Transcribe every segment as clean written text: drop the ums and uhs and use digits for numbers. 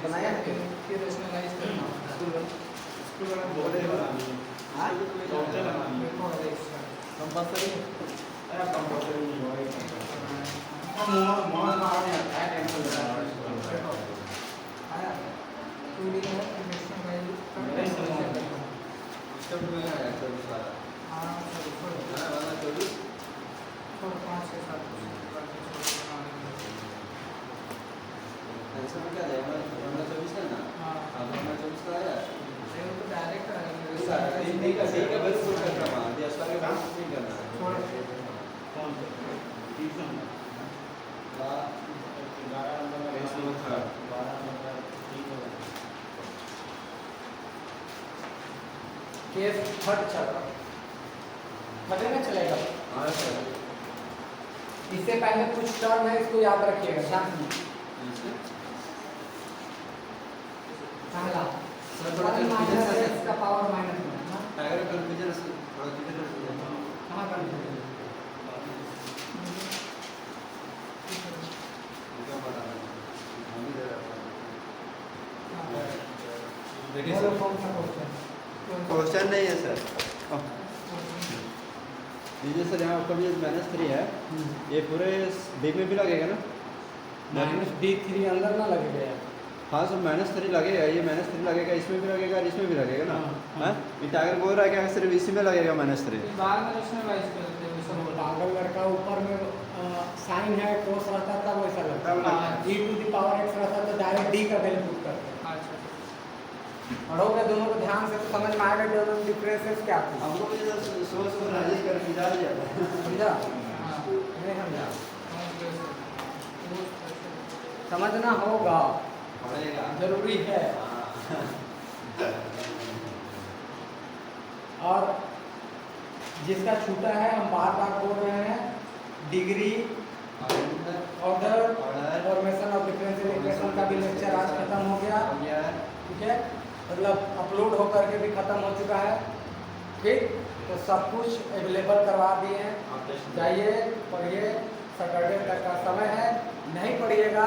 बनाया फिर रैशनलाइज करना होता है। स्कूल में बोले हां कंपल्सरी है कंपल्सरी नहीं होगा हम मोहन मारने आता है टेंशन आया टू डी में रैशनलाइज सब में आया सब सारा हां सब वाला 24 और 5 के साथ आंसर क्या है हमारा 24 है ना हां हमारा 24 का आया ये तो डायरेक्ट आएगा हिंदी का सही का बस सोच करना है ये असर का काम नहीं करना है कौन ट्यूशन का 11 नंबर का 12 नंबर ठीक है केस फट चल रहा फटे में चलेगा हां सर इससे पहले कुछ टर्म है इसको याद रखिएगा ध्यान से पहला थोड़ा कंफ्यूजन है इसका पावर माइनस में ना अगर कंफ्यूजन है थोड़ा कंफ्यूजन कहां कंफ्यूजन क्या पता हम ही दे रहा देखिए सर कौन सा क्वेश्चन नहीं है सर ये सर यहाँ ऊपर ये -3 है ये पूरे डी में भी लगेगा ना -d3 अंदर ना लगेगा हाँ सर -3 लगेगा ये -3 लगेगा इसमें भी लगेगा और इसमें भी लगेगा ना हाँ ये टाइगर बोल रहा है कि सिर्फ इसी में लगेगा -3 बाद में रैशनलाइज करते हैं सब पागल लड़का ऊपर में साइन है कोस रहता तब वैसा लगता है e to the power x रहता तो डायरेक्ट d का वैल्यू पुट करते हैं अच्छा पढ़ोगे दोनों को ध्यान से तो समझ में आएगा दोनों डिफरेंसेस क्या है हम लोग इधर सोच राजी कर समझा दिया समझा हां नहीं समझा समझना होगा जरूरी है और जिसका छूटा है हम बार बार बोल रहे हैं degree order formation of differential equation का भी लेक्चर आज खत्म हो गया ठीक है मतलब अपलोड होकर के भी खत्म हो चुका है ठीक तो सब कुछ अवेलेबल करवा दिए हैं जाइए पढ़िए सैटरडे तक का समय है नहीं पढ़िएगा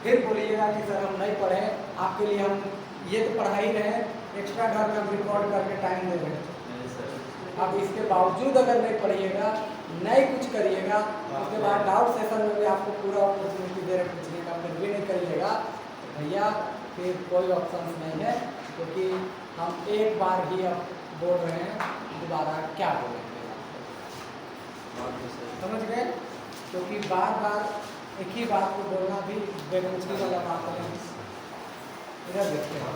फिर बोलिएगा कि सर हम नहीं पढ़े आपके लिए हम ये तो पढ़ा ही रहे एक्स्ट्रा घर में रिकॉर्ड करके टाइम दे रहे अब इसके बावजूद अगर नहीं पढ़िएगा नहीं कुछ करिएगा उसके बाद डाउट सेशन में भी आपको पूरा अपॉर्चुनिटी दे रहे पूछने का फिर भी नहीं करिएगा तो भैया फिर कोई ऑप्शन नहीं है क्योंकि हम एक बार ही अब बोल रहे हैं दोबारा क्या बोलेंगे समझ गए क्योंकि बार बार एक ही बात को बोलना भी बेरोजगारी वाला बात है इधर देखते हैं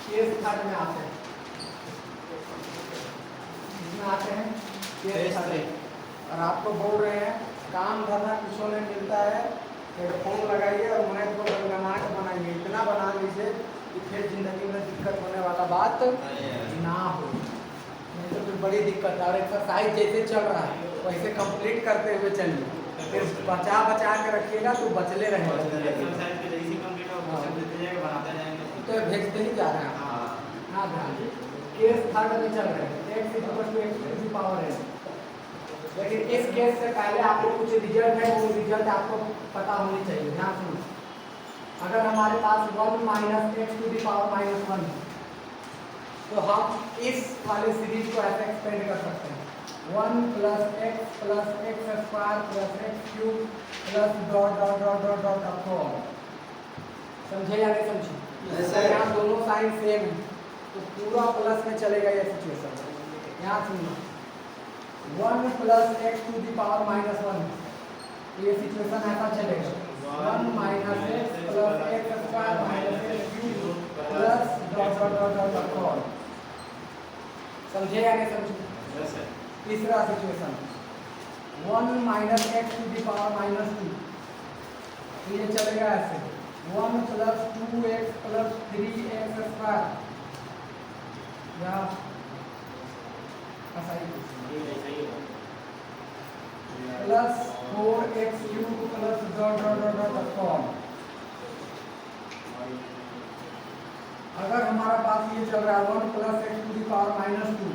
केस थर्ड में आते हैं इसमें आते हैं केस थर्ड और आपको बोल रहे हैं काम धरना कुछ नहीं मिलता है हेडफोन लगाइए और मैथ को बना के बनाइए इतना बना लीजिए कि फिर जिंदगी में दिक्कत होने वाला बात ना हो नहीं तो फिर बड़ी दिक्कत है और एक्सरसाइज जैसे चल रहा है वैसे कंप्लीट करते हुए चलिए फिर बचा के रखिएगा तो बचले रहेगा तो भेजते ही जा रहे हैं हाँ ध्यान केस थर्ड में चल रहे हैं x = x पावर n लेकिन इस केस से पहले आपको कुछ रिजल्ट है वो रिजल्ट आपको पता होनी चाहिए ध्यान सुनो अगर हमारे पास 1 - x⁻⁻1 तो हम इस वाले सीरीज को ऐसे एक्सपेंड कर सकते हैं 1 + x + x² + x³ + ... समझे या नहीं समझे यहाँ दोनों साइन सेम है तो पूरा प्लस में चलेगा ये सिचुएशन यहाँ सुनो 1 + x⁻⁻1 ये सिचुएशन ऐसा चलेगा 1 - x + x² - x³ + ... समझे या नहीं समझे तीसरा सिचुएशन 1 - x⁻⁻2 तो ये चलेगा ऐसे 1 + 2x + 3x² या ऐसा ही प्लस 4x³ + ... अगर हमारा पास ये चल रहा है 1 + x⁻⁻2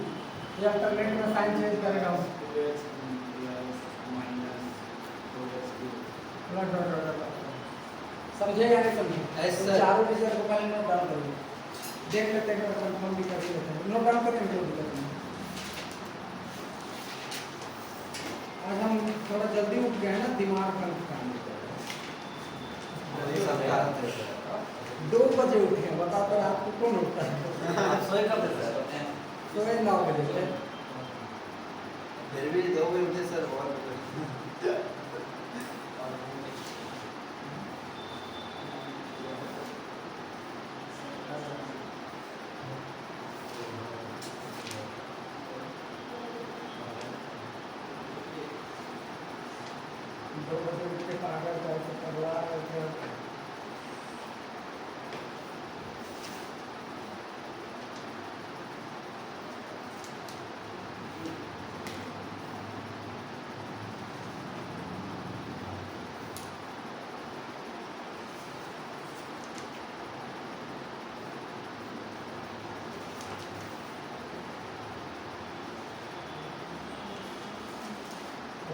ये अल्टरनेट में साइन चेंज करेगा समझे या नहीं समझे? चारों डिजिट को पहले नोट डाउन करो, देख लेते हैं अगर कंफर्म भी कर लेते हैं। नोट डाउन करें कोई दिक्कत नहीं। आज हम थोड़ा जल्दी उठ गए ना, दिमाग का काम नहीं। 2 बजे उठे, बताओ तो आपको कौन उठता है? सोए कब देते हैं? सोए 9 बजे। फिर भी 2 बजे उठे सर, बहुत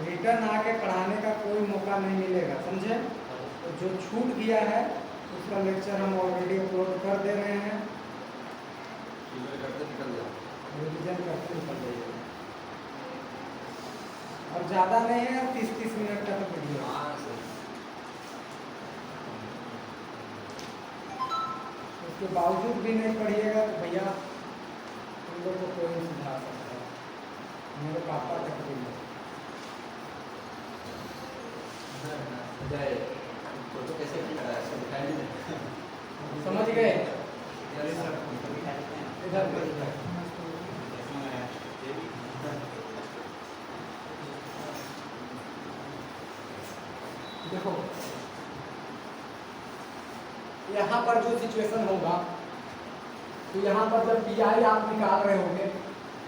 रिटर्न आके पढ़ाने का कोई मौका नहीं मिलेगा, समझे? तो जो छूट गया है उसका लेक्चर हम ऑलरेडी अपलोड कर दे रहे हैं, रिवीजन करते निकल जाइए। और ज़्यादा नहीं है, 30-30 मिनट का तो वीडियो है। उसके बावजूद भी नहीं पढ़िएगा तो भैया तुम लोग को कोई नहीं सुधार सकता है, मेरे पापा तक भी नहीं। फोटो कैसे करा है सब दिखाई नहीं दे। समझ गए? इधर देखो, यहाँ पर जो सिचुएशन होगा, तो यहाँ पर जब पी आई आप निकाल रहे होंगे,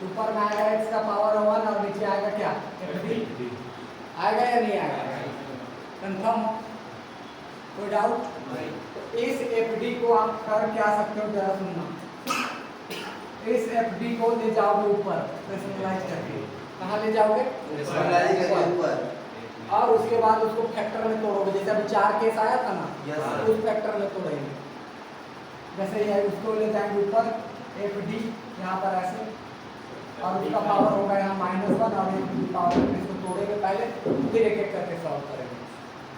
ऊपर में आएगा x का पावर 1 और नीचे आएगा क्या? FD आएगा या नहीं आएगा? कंफर्म? कोई डाउट? तो इस FD को आप कर क्या सकते हो, जरा सुनना। इस FD को ले जाओगे ऊपर पर्सनलाइज करके। कहाँ ले जाओगे? पर्सनलाइज करके ऊपर। और उसके बाद उसको फैक्टर में तोड़ोगे, जैसे अभी 4 केस आया था ना, उस फैक्टर में तोड़ेंगे। जैसे ये उसको ले जाएंगे ऊपर, FD यहाँ पर ऐसे, और उसका पावर होगा यहाँ -1 और FD पावर, इसको तोड़ेंगे पहले, फिर एक एक करके सॉल्व करेंगे।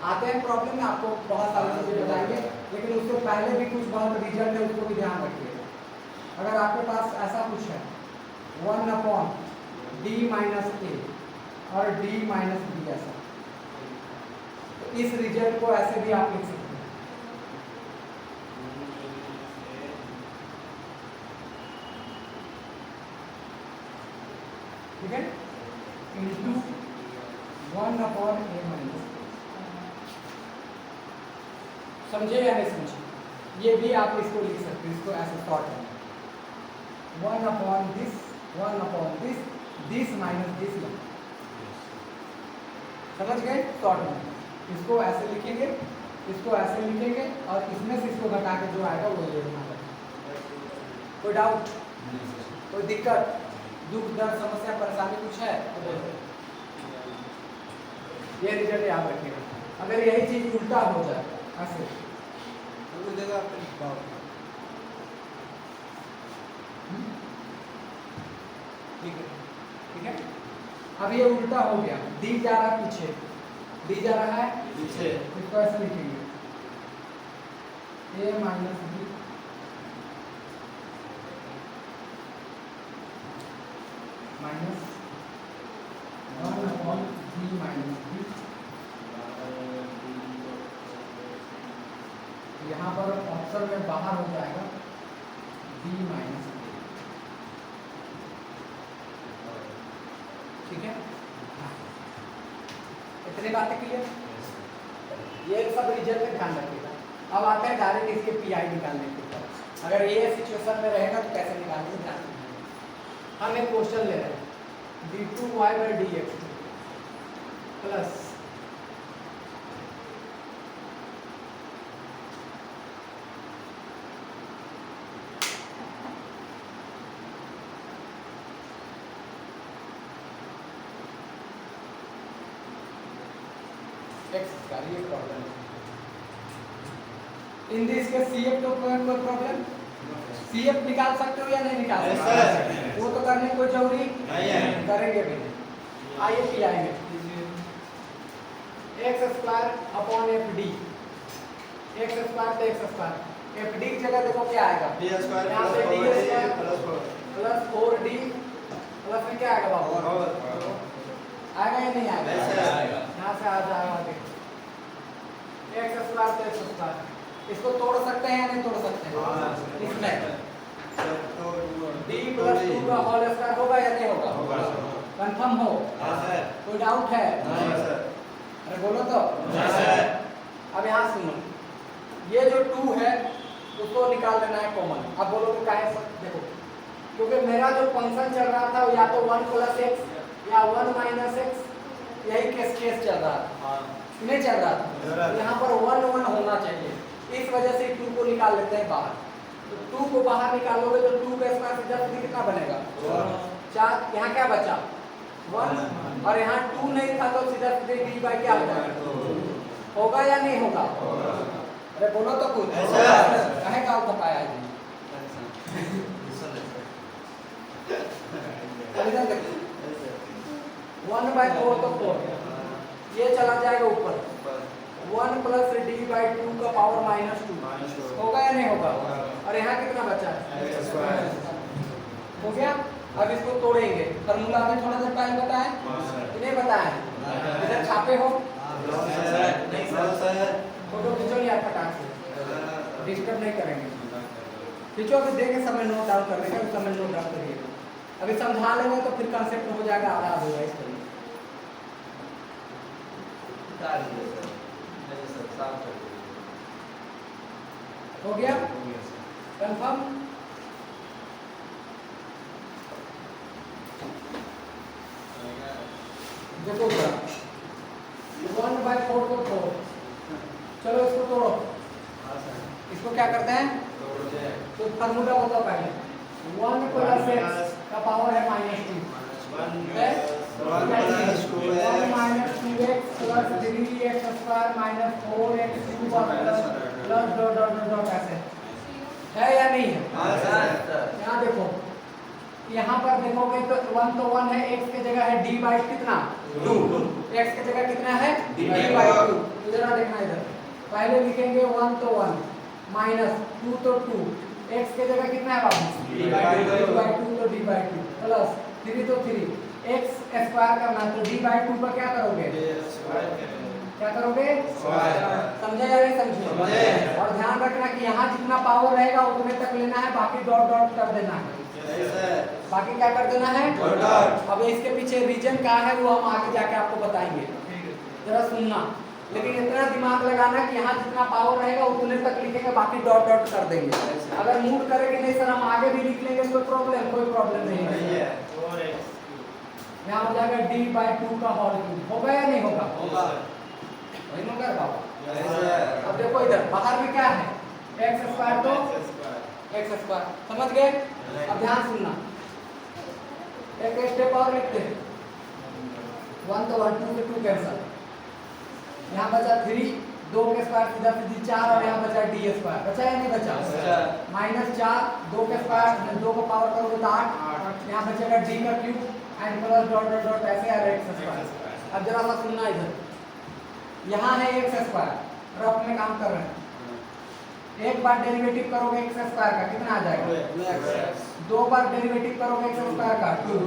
आते हैं प्रॉब्लम में, आपको बहुत सारी चीज़ें बताएंगे, लेकिन उससे पहले भी कुछ बहुत रिजल्ट है, उसको भी ध्यान रखिएगा। अगर आपके पास ऐसा कुछ है 1/d - a और d - b ऐसा, तो इस रिजल्ट को ऐसे भी आप लिख सकते हैं। ठीक है? इंटू 1/a - समझे या नहीं समझे? ये भी आप इसको लिख सकते हैं, इसको ऐसे शॉर्ट करना 1/this, 1/this, this minus this। समझ गए? शॉर्ट में इसको ऐसे लिखेंगे, इसको ऐसे लिखेंगे, और इसमें से इसको घटा के जो आएगा वो ले लेना है। कोई डाउट? कोई दिक्कत, दुख, दर्द, समस्या, परेशानी कुछ है? ये रिजल्ट याद रखिएगा। अगर यही चीज उल्टा हो जाए ऐसे, तो जगह आप ठीक है? ठीक है? अब ये उल्टा हो गया, डी जा रहा है पीछे, डी जा रहा है पीछे, इसको ऐसे लिखेंगे a - b -1/d - b। यहाँ पर ऑप्शन में बाहर हो जाएगा b - a। ठीक है? इतनी बातें क्लियर? ये सब रिजल्ट में ध्यान रखिएगा। अब आते हैं डायरेक्ट इसके पीआई निकालने की तरफ। अगर ये सिचुएशन में रहेगा तो कैसे निकालेंगे, ध्यान रखिएगा। हम एक क्वेश्चन ले रहे हैं, d2y/dx प्लस एक्स स्क्वायर, ये प्रॉब्लम है। इन दिस के CF तो कोई प्रॉब्लम, CF निकाल सकते हो या नहीं निकाल सकते? वो तो करने कोई जरूरी नहीं है। करेंगे भी नहीं। आइए पी आएंगे x square upon F D, x square तो एक्स स्क्वायर, एफ डी की जगह देखो क्या आएगा, डी स्क्वायर यहाँ पे D square plus plus 4d plus में क्या आएगा बाबू, आएगा या नहीं आएगा? यहाँ से आ जाएगा आगे एक्स स्क्वायर तो एक्स स्क्वायर, इसको तोड़ सकते हैं या नहीं तोड़ सकते हैं? इसमें d प्लस 2 का होल स्क्वायर होगा या नहीं होगा? कंफर्म हो? कोई डाउट है? अरे बोलो तो। अब यहाँ सुनो, ये जो 2 है उसको निकाल लेना है कॉमन। अब बोलो कि काहे से? देखो क्योंकि मेरा जो फंक्शन चल रहा था वो या तो 1 प्लस एक्स या 1 माइनस एक्स, यही केस चल रहा था, नहीं चल रहा था। यहाँ पर 1 1 होना चाहिए, इस वजह से 2 को निकाल लेते हैं बाहर। तो 2 को बाहर निकालोगे तो 2 का स्क्वायर सीधा सीधा कितना बनेगा? 4। यहाँ क्या बचा? 1। और यहाँ 2 नहीं था तो सीधा सीधे डी बाई क्या हो जाएगा? होगा या नहीं होगा? अरे बोलो तो कुछ, कहे का बताया जी। इधर देखो 1/4 तो 4, ये चला जाएगा ऊपर, 1 प्लस डी बाई 2 का पावर -2 होगा या नहीं होगा? और यहाँ कितना बचा है? हो गया। अब इसको तोड़ेंगे, फॉर्मूला में थोड़ा देर पहले बताएं कि नहीं बताएं? इधर छापे हो? फोटो खींचो यार फटाक से, डिस्टर्ब नहीं करेंगे। खींचो, अभी देखे समय नोट डाउन कर लेंगे, उस समय नोट डाउन करिए। अभी समझा लेंगे तो फिर कंसेप्ट हो जाएगा, आधा होगा इस तरीके। हो गया कंफर्म? देखो 1/4 को तोड़ो, चलो इसको तोड़ो। इसको क्या करते हैं? तो फॉर्मूला बताओ पहले। 1 प्लस एक्स का पावर है -2, 1 minus 2x plus 3x square minus 4x cube plus dot dot dot ऐसे है या नहीं है? यहाँ देखो, यहाँ पर देखोगे तो 1 तो 1 है, x की जगह है d बाई कितना 2, x की जगह कितना है d बाई 2। तो जरा देखना इधर, पहले लिखेंगे 1 तो 1 माइनस 2 तो 2, x की जगह कितना है बाबू d बाई 2 तो d बाई 2 प्लस 3 तो 3, x स्क्वायर करना तो d बाई 2 पर क्या करोगे? क्या करोगे? समझे या नहीं समझे? और ध्यान रखना कि यहाँ जितना पावर रहेगा उतने तक लेना है, बाकी डॉट डॉट कर देना है। बाकी क्या कर देना है? अब इसके पीछे रीजन क्या है वो हम आगे जाके आपको बताएंगे, जरा सुनना। लेकिन इतना दिमाग लगाना कि यहाँ जितना पावर रहेगा उतने तक लिखेंगे, बाकी डॉट डॉट कर देंगे। अगर मूड करेंगे नहीं सर हम आगे भी लिख लेंगे, कोई प्रॉब्लम नहीं है। यहाँ हो जाएगा d बाई 2 का होल क्यूब, होगा या नहीं होगा? वही होगा बाबा। अब देखो इधर बाहर में क्या है? एक्स स्क्वायर तो एक्स स्क्वायर, समझ गए? अब ध्यान सुनना, एक स्टेप और लिखते हैं। 1 तो 1, 2 से 2 कैंसल, यहाँ बचा 3, 2 के स्क्वायर सीधा सीधी 4, और यहाँ बचा डी स्क्वायर, बचा या नहीं बचा? -4, 2 के स्क्वायर 2 को पावर करोगे तो 8, यहाँ बचेगा डी का cube and plus dot dot dot ऐसे आ एक्स स्क्वायर। अब जरा सा सुनना इधर, यहाँ है एक्स स्क्वायर, रफ में काम कर रहे हैं। एक बार डेरिवेटिव करोगे एक्स स्क्वायर का कितना आ जाएगा? 2 बार डेरिवेटिव करोगे एक्स स्क्वायर का 2,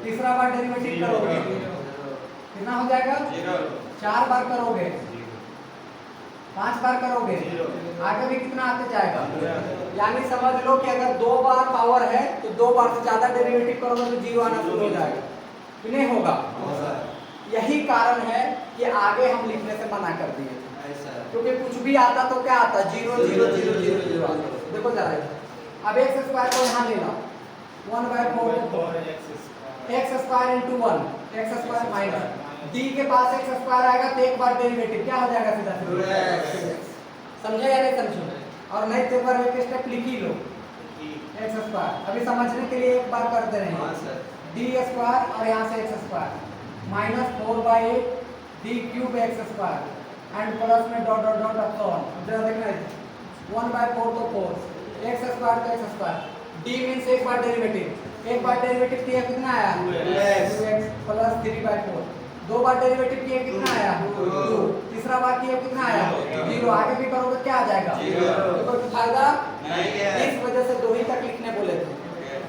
तीसरा बार डेरिवेटिव करोगे कितना हो जाएगा? 4 बार करोगे, 5 बार करोगे, आगे भी कितना आते जाएगा? यानी समझ लो कि अगर 2 बार पावर है तो 2 बार से ज्यादा डेरिवेटिव करोगे तो 0 आना शुरू हो जाएगा, कि नहीं होगा? यही कारण है कि आगे हम लिखने से मना कर दिए, क्योंकि कुछ भी आता तो क्या आता? 0 0 0 0 0 आता। देखो जरा अब एक्स स्क्वायर को यहाँ ले लो, 1/4 x square into 1 x square minus D के पास एक्स स्क्वायर आएगा तो एक बार डेरिवेटिव क्या हो जाएगा? सीधा समझे या नहीं समझे? और नहीं तो एक बार एक स्टेप लिख ही लो, एक्स स्क्वायर। अभी समझने के लिए एक बार कर दे रहे हैं, डी स्क्वायर और यहाँ से x square -4/8 D cube x square and plus में डॉट डॉट डॉट अपॉन जरा देखना है 1/4 तो 4 x स्क्वायर तो x स्क्वायर d मींस एक बार डेरिवेटिव किया कितना आया 2x प्लस 3/4 दो बार डेरिवेटिव किया कितना आया 2 तीसरा बार किया कितना आया 0 आगे भी करोगे क्या आ जाएगा 0 तो कोई फायदा नहीं है इस वजह से 2 ही तक लिखने बोले थे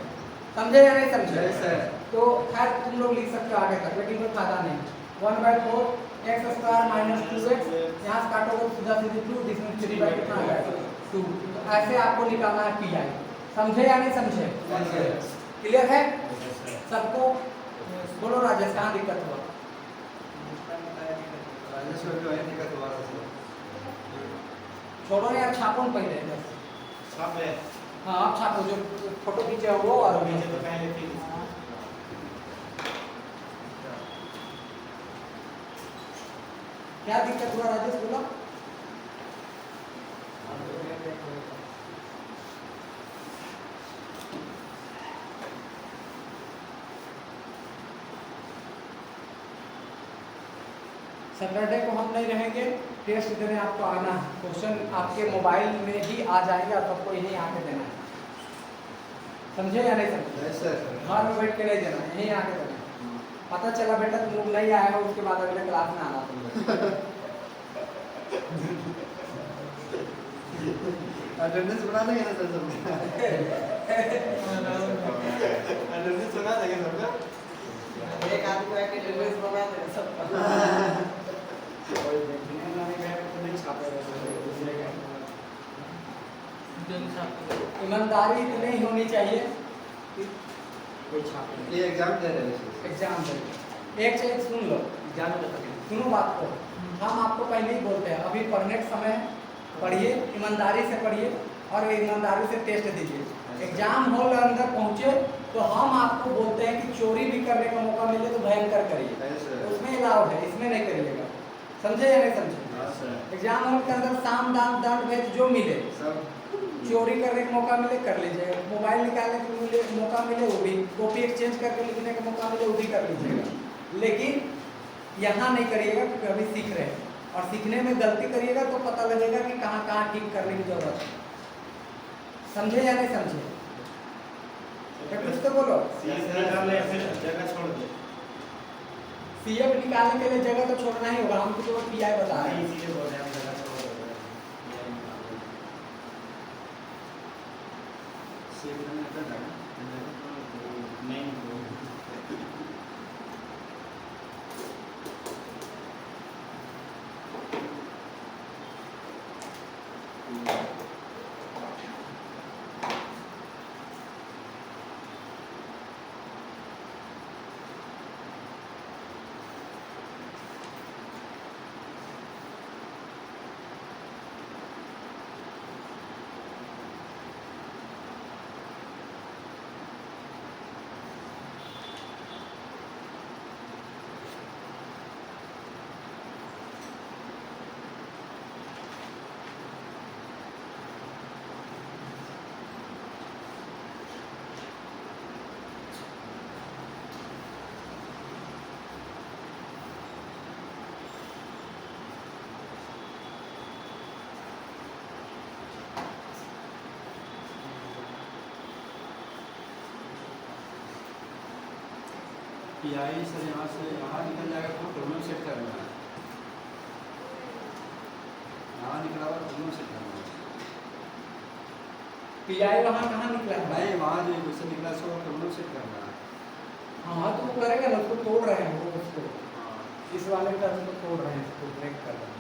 समझे या नहीं समझे तो खैर तुम लोग लिख सकते हो आगे तक लेकिन कोई फायदा नहीं 1/4 x स्क्वायर माइनस 2x यहाँ से काटोगे सीधा सीधे 2 जिसमें 3 कितना आ जाएगा 2 तो ऐसे आपको निकालना है पी आई समझे या नहीं समझे क्लियर है सबको बोलो राजेश कहाँ दिक्कत हुआ राजेश में भी वही दिक्कत हुआ था छोड़ो ना यार छापो न पहले इधर छाप है हाँ आप छापो जो फोटो खींचे हो वो और नीचे तो पहले थी क्या दिक्कत हुआ राजेश बोलो सैटरडे को हम नहीं रहेंगे टेस्ट देने आपको आना है क्वेश्चन आपके मोबाइल में ही आ जाएंगे और सबको यहीं आके देना है समझे या नहीं समझे घर में बैठ के नहीं देना यहीं आके देना पता चला बेटा तुम लोग नहीं आए हो उसके बाद अगले क्लास में आना तुम लोग अटेंडेंस बना देंगे ना सर सब अटेंडेंस बना देंगे सबका एक आदमी को एक एड्रेस बना दे सबका कोई देखने वाला नहीं छापेगा ईमानदारी इतनी ही होनी चाहिए कोई छापे ये एग्जाम दे रहे हैं एग्जाम दे एक से एक सुन लो एग्जाम में सुनो बात को हम आपको पहले ही बोलते हैं अभी पढ़ने के समय पढ़िए ईमानदारी से पढ़िए और ईमानदारी से टेस्ट दीजिए एग्जाम हॉल अंदर पहुंचे तो हम आपको बोलते हैं कि चोरी भी करने का मौका मिले तो भयंकर करिए उसमें अलाउड है इसमें नहीं करिएगा समझे या नहीं समझे एग्जाम हॉल के अंदर साम दाम दंड भेद जो मिले सब चोरी करने का मौका मिले कर लीजिएगा मोबाइल निकालने का मिले मौका मिले वो भी कॉपी एक्सचेंज करके लिखने का मौका मिले वो भी कर लीजिएगा लेकिन यहाँ नहीं करिएगा क्योंकि अभी सीख रहे हैं और सीखने में गलती करिएगा तो पता लगेगा कि कहाँ कहाँ ठीक करने की जरूरत है समझे या नहीं समझे कुछ तो बोलो जगह छोड़ दे सीएफ निकालने के लिए जगह तो छोड़ना ही होगा हम तो पीआई बता रहे हैं इसीलिए बोल रहे हैं हम जगह छोड़ दे नहीं पीआई सर यहाँ से यहाँ निकल जाएगा तो प्रॉब्लम सेट करना है यहाँ निकला हुआ प्रॉब्लम सेट करना है पीआई वहाँ कहाँ निकला है नहीं वहाँ जो क्वेश्चन निकला सो प्रॉब्लम सेट करना है हाँ तो वो करेगा ना उसको तोड़ रहे हैं वो उसको इस वाले टर्म को तोड़ रहे हैं इसको ब्रेक कर रहे हैं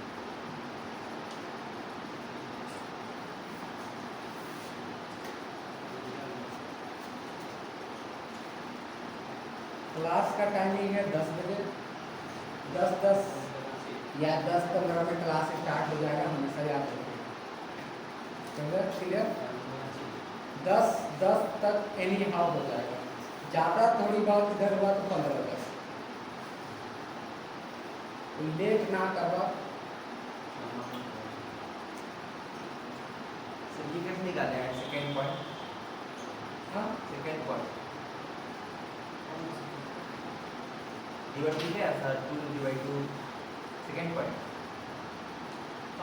क्लास का टाइमिंग है 10 बजे 10:10 या 10:15 में क्लास स्टार्ट हो जाएगा हमेशा याद रखिए क्लियर 10:10 तक एनी हाउ हो जाएगा ज़्यादा थोड़ी बहुत इधर हुआ तो 15:10 लेट ना करवा सर्टिफिकेट निकाले हैं सेकंड पॉइंट हाँ सेकंड पॉइंट डिवाइड ठीक है सर 2 डिवाइड 2 सेकंड पॉइंट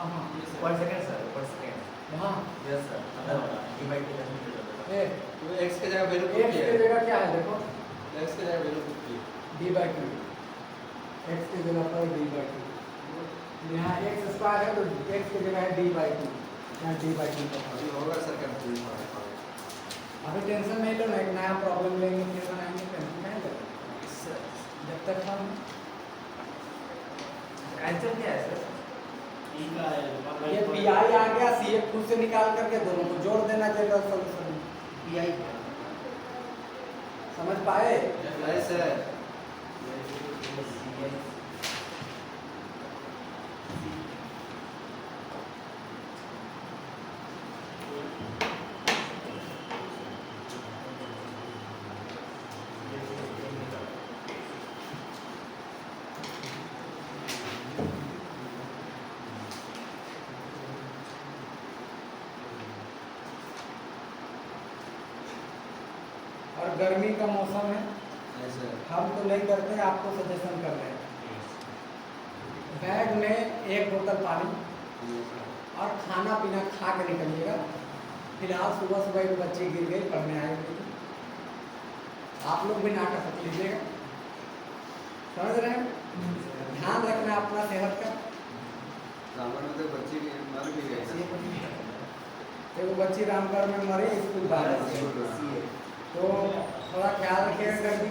कहाँ Per second sir, per second. यहाँ Yes sir. अंदर वाला divide के करने के लिए. ए तो x की जगह वैल्यू x की जगह क्या है देखो x की जगह वैल्यू पुट की d/2 x की जगह पर d/2 यहाँ x स्क्वायर है तो x की जगह है d/2 यहाँ d/2 का अभी होगा सर कंफ्यूज अभी टेंशन नहीं लो ना, एक नया प्रॉब्लम लेंगे फिर बनाएंगे, टेंशन नहीं लो Sir. जब तक हम Answer क्या है sir? ये pi आ गया, CF खुद से निकाल करके दोनों को जोड़ देना जनरल सॉल्यूशन में। PI. समझ पाए? यस सर और गर्मी का मौसम है, यस सर हम तो नहीं करते, आपको सजेशन कर रहे हैं। बैग में 1 बोतल पानी और खाना पीना खा के निकलिएगा। फिलहाल सुबह सुबह एक बच्ची गिर गई, पढ़ने आई हुई थी, आप लोग भी नाटक रख लीजिएगा, समझ रहे हैं? ध्यान रखना अपना सेहत का। रामगढ़ में तो बच्ची मर भी गई सर देखो बच्ची रामगढ़ में मरी स्कूल बाहर से, तो थोड़ा ख्याल रखिएगा। गर्मी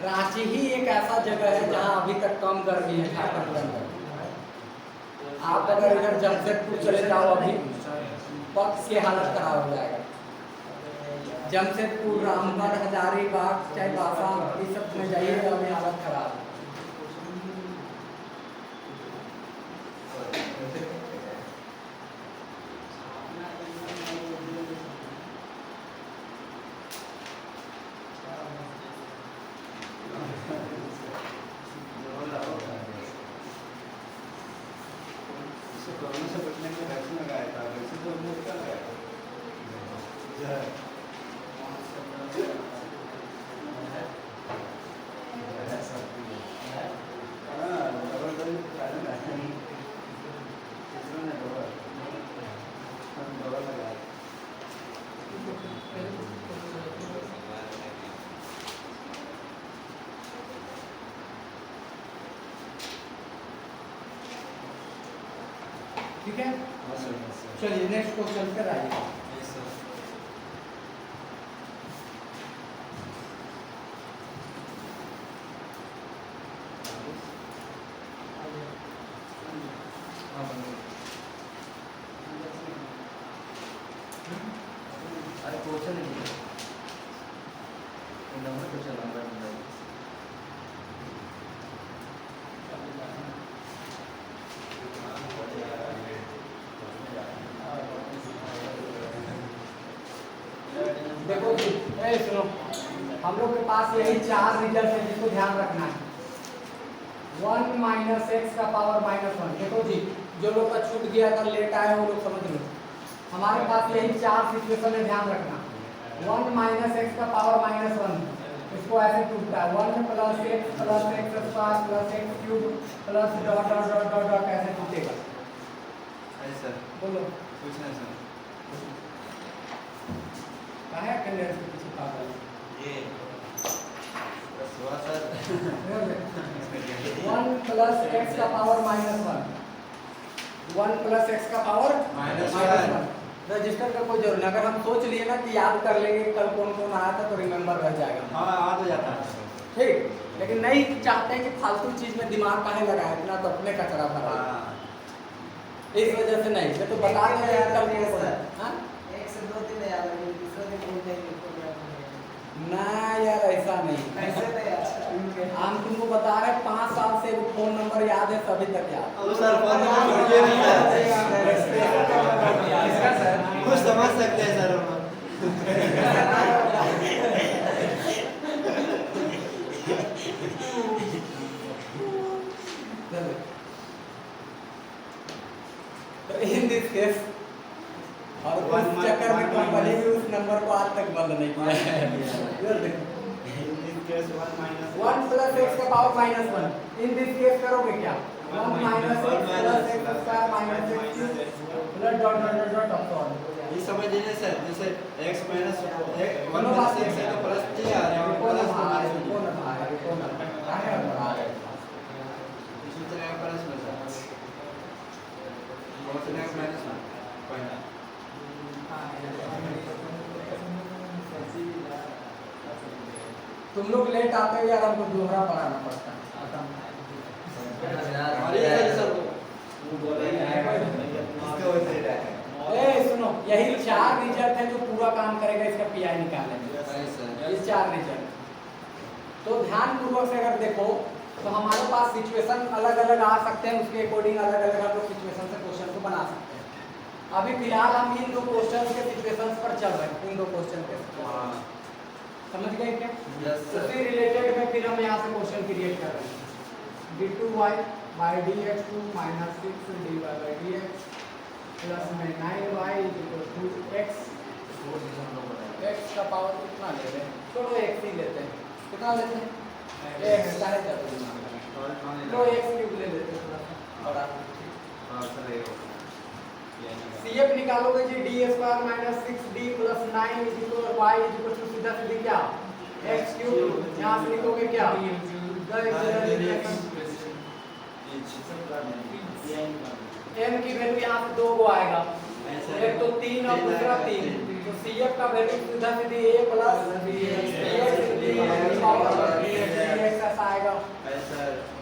रांची ही एक ऐसा जगह है जहाँ अभी तक कम गर्मी है झारखंड के अंदर। आप अगर इधर जमशेदपुर चले जाओ अभी पक्ष की हालत खराब हो जाएगा। जमशेदपुर, रामगढ़, हजारीबाग, चाहे बासा, ये सब में जाइएगा अभी हालत खराब है। कोरोना से बचने के लिए वैक्सीन लगाया था, वैक्सीन तो हमने क्या लगाया हाँ डबल लगाया ठीक है, हाँ सर चलिए नेक्स्ट क्वेश्चन पर आइए। यस सर अरे क्वेश्चन नहीं है। नंबर क्वेश्चन नंबर देखो जी, सुनो, हम लोग के पास यही 4 रिजल्ट है जिसको ध्यान रखना है। 1 माइनस एक्स का पावर -1। देखो जी, जो लोग का छूट गया था, लेट आए वो लोग समझ लो। हमारे पास यही 4 सिचुएशन है, ध्यान रखना। 1 माइनस एक्स का पावर -1, इसको ऐसे टूटता है 1 plus x square plus x cube plus dot dot dot dot dot ऐसे टूटेगा। यस सर बोलो कुछ नहीं सर क्या है अटेंडेंस के पीछे पागल? ये बस हुआ सर 1 प्लस एक्स का पावर -1, 1 प्लस एक्स का पावर -1। रजिस्टर का कोई जरूरत नहीं, अगर हम सोच लिए ना कि याद कर लेंगे कल कौन कौन आया था तो रिमेम्बर रह जाएगा। हाँ आ तो जाता है ठीक, लेकिन नहीं चाहते हैं कि फालतू चीज में दिमाग काहे लगाए, इतना तो अपने कचरा भरा है। हाँ इस वजह से नहीं, मैं तो बता रहा यार कल कौन कौन है। हाँ? एक से 2 दिन याद है, दूसरे दिन भूल जाएंगे तो याद नहीं ना यार ऐसा नहीं, कैसे नहीं याद? हम तुमको बता रहे 5 साल से वो फोन नंबर याद है, सभी तक याद। तो सर फोन नंबर मुझे नहीं याद है इसका सर कुछ समझ सकते हैं सर हम तो इन दिस केस और उस चक्कर में कंपनी भी उस नंबर को आज तक बंद नहीं किया है। इधर देखो 1 प्लस एक्स का पावर -1, इन दिस केस करोगे क्या? 1 minus x plus x square minus x cube plus dot dot dot of solve ये समझ लीजिए सर, जैसे x माइनस x दोनों बात x है तो प्लस t आ रहा है और प्लस माइनस इसी तरह प्लस में सर और तरह माइनस में पॉइंट तुम लोग लेट आते हो यार, हमको दोहरा पढ़ाना पड़ता है। सुनो, यही 4 रिजल्ट है जो पूरा काम करेगा इसका पीआई निकालने। ये 4 रिजल्ट तो ध्यान पूर्वक से अगर देखो तो हमारे पास सिचुएशन अलग अलग आ सकते हैं, उसके अकॉर्डिंग अलग अलग हम लोग सिचुएशन से क्वेश्चन को बना सकते हैं। अभी फिलहाल हम इन 2 क्वेश्चन के सिचुएशंस पर चल रहे हैं, इन 2 क्वेश्चन के समझ गए क्या? उसी रिलेटेड में फिर हम यहाँ से क्वेश्चन क्रिएट कर रहे हैं। d2y by dx2 minus 6 dy by dx plus में 9y इक्वल टू x का पावर कितना ले रहे हैं? चलो x ही लेते हैं। कितना लेते हैं? ये है चाहे तो x क्यूब ले लेते हैं थोड़ा बड़ा। CF निकालोगे जी d square minus 6d plus 9 equal y equal to सीधा सीधी क्या x क्यूब। यहाँ से लिखोगे क्या m की वैल्यू यहाँ से 2 को आएगा, एक तो 3 और दूसरा 3, तो CF का वैल्यू सीधा सीधी a प्लस dx ऐसा आएगा।